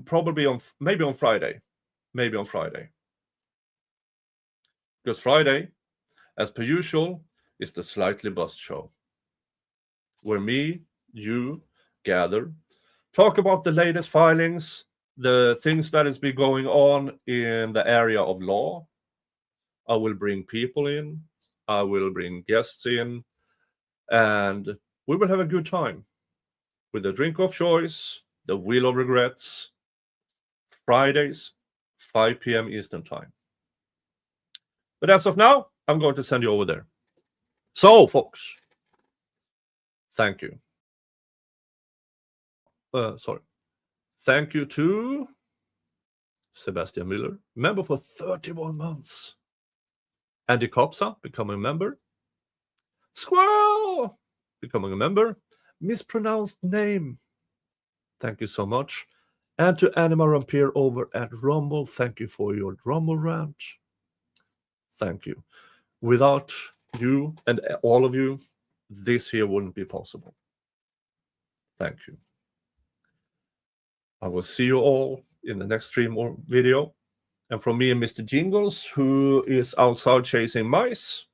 probably maybe on Friday. maybe on Friday. Because Friday, as per usual, is the Slightly Buzzed show, where you gather, talk about the latest filings, the things that has been going on in the area of law. I will bring people in, I will bring guests in, and we will have a good time with the drink of choice, the wheel of regrets, Fridays, 5 p.m. Eastern Time. But as of now, I'm going to send you over there. So, folks, thank you. Thank you to Sebastian Miller, member for 31 months. Andy Kopsa, becoming a member. Squirrel, becoming a member. Mispronounced name. Thank you so much. And to Anima Rampier over at Rumble, thank you for your Rumble rant. Thank you. Without you and all of you, this here wouldn't be possible. Thank you. I will see you all in the next stream or video. And from me and Mr. Jingles, who is outside chasing mice,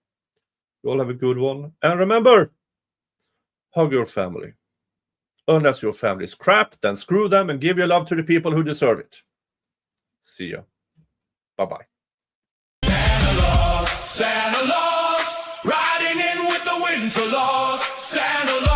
you all have a good one. And remember, hug your family. Unless your family is crap, then screw them and give your love to the people who deserve it. See ya. Bye-bye. Santa Claus, riding in with the winter laws. Santa Claus.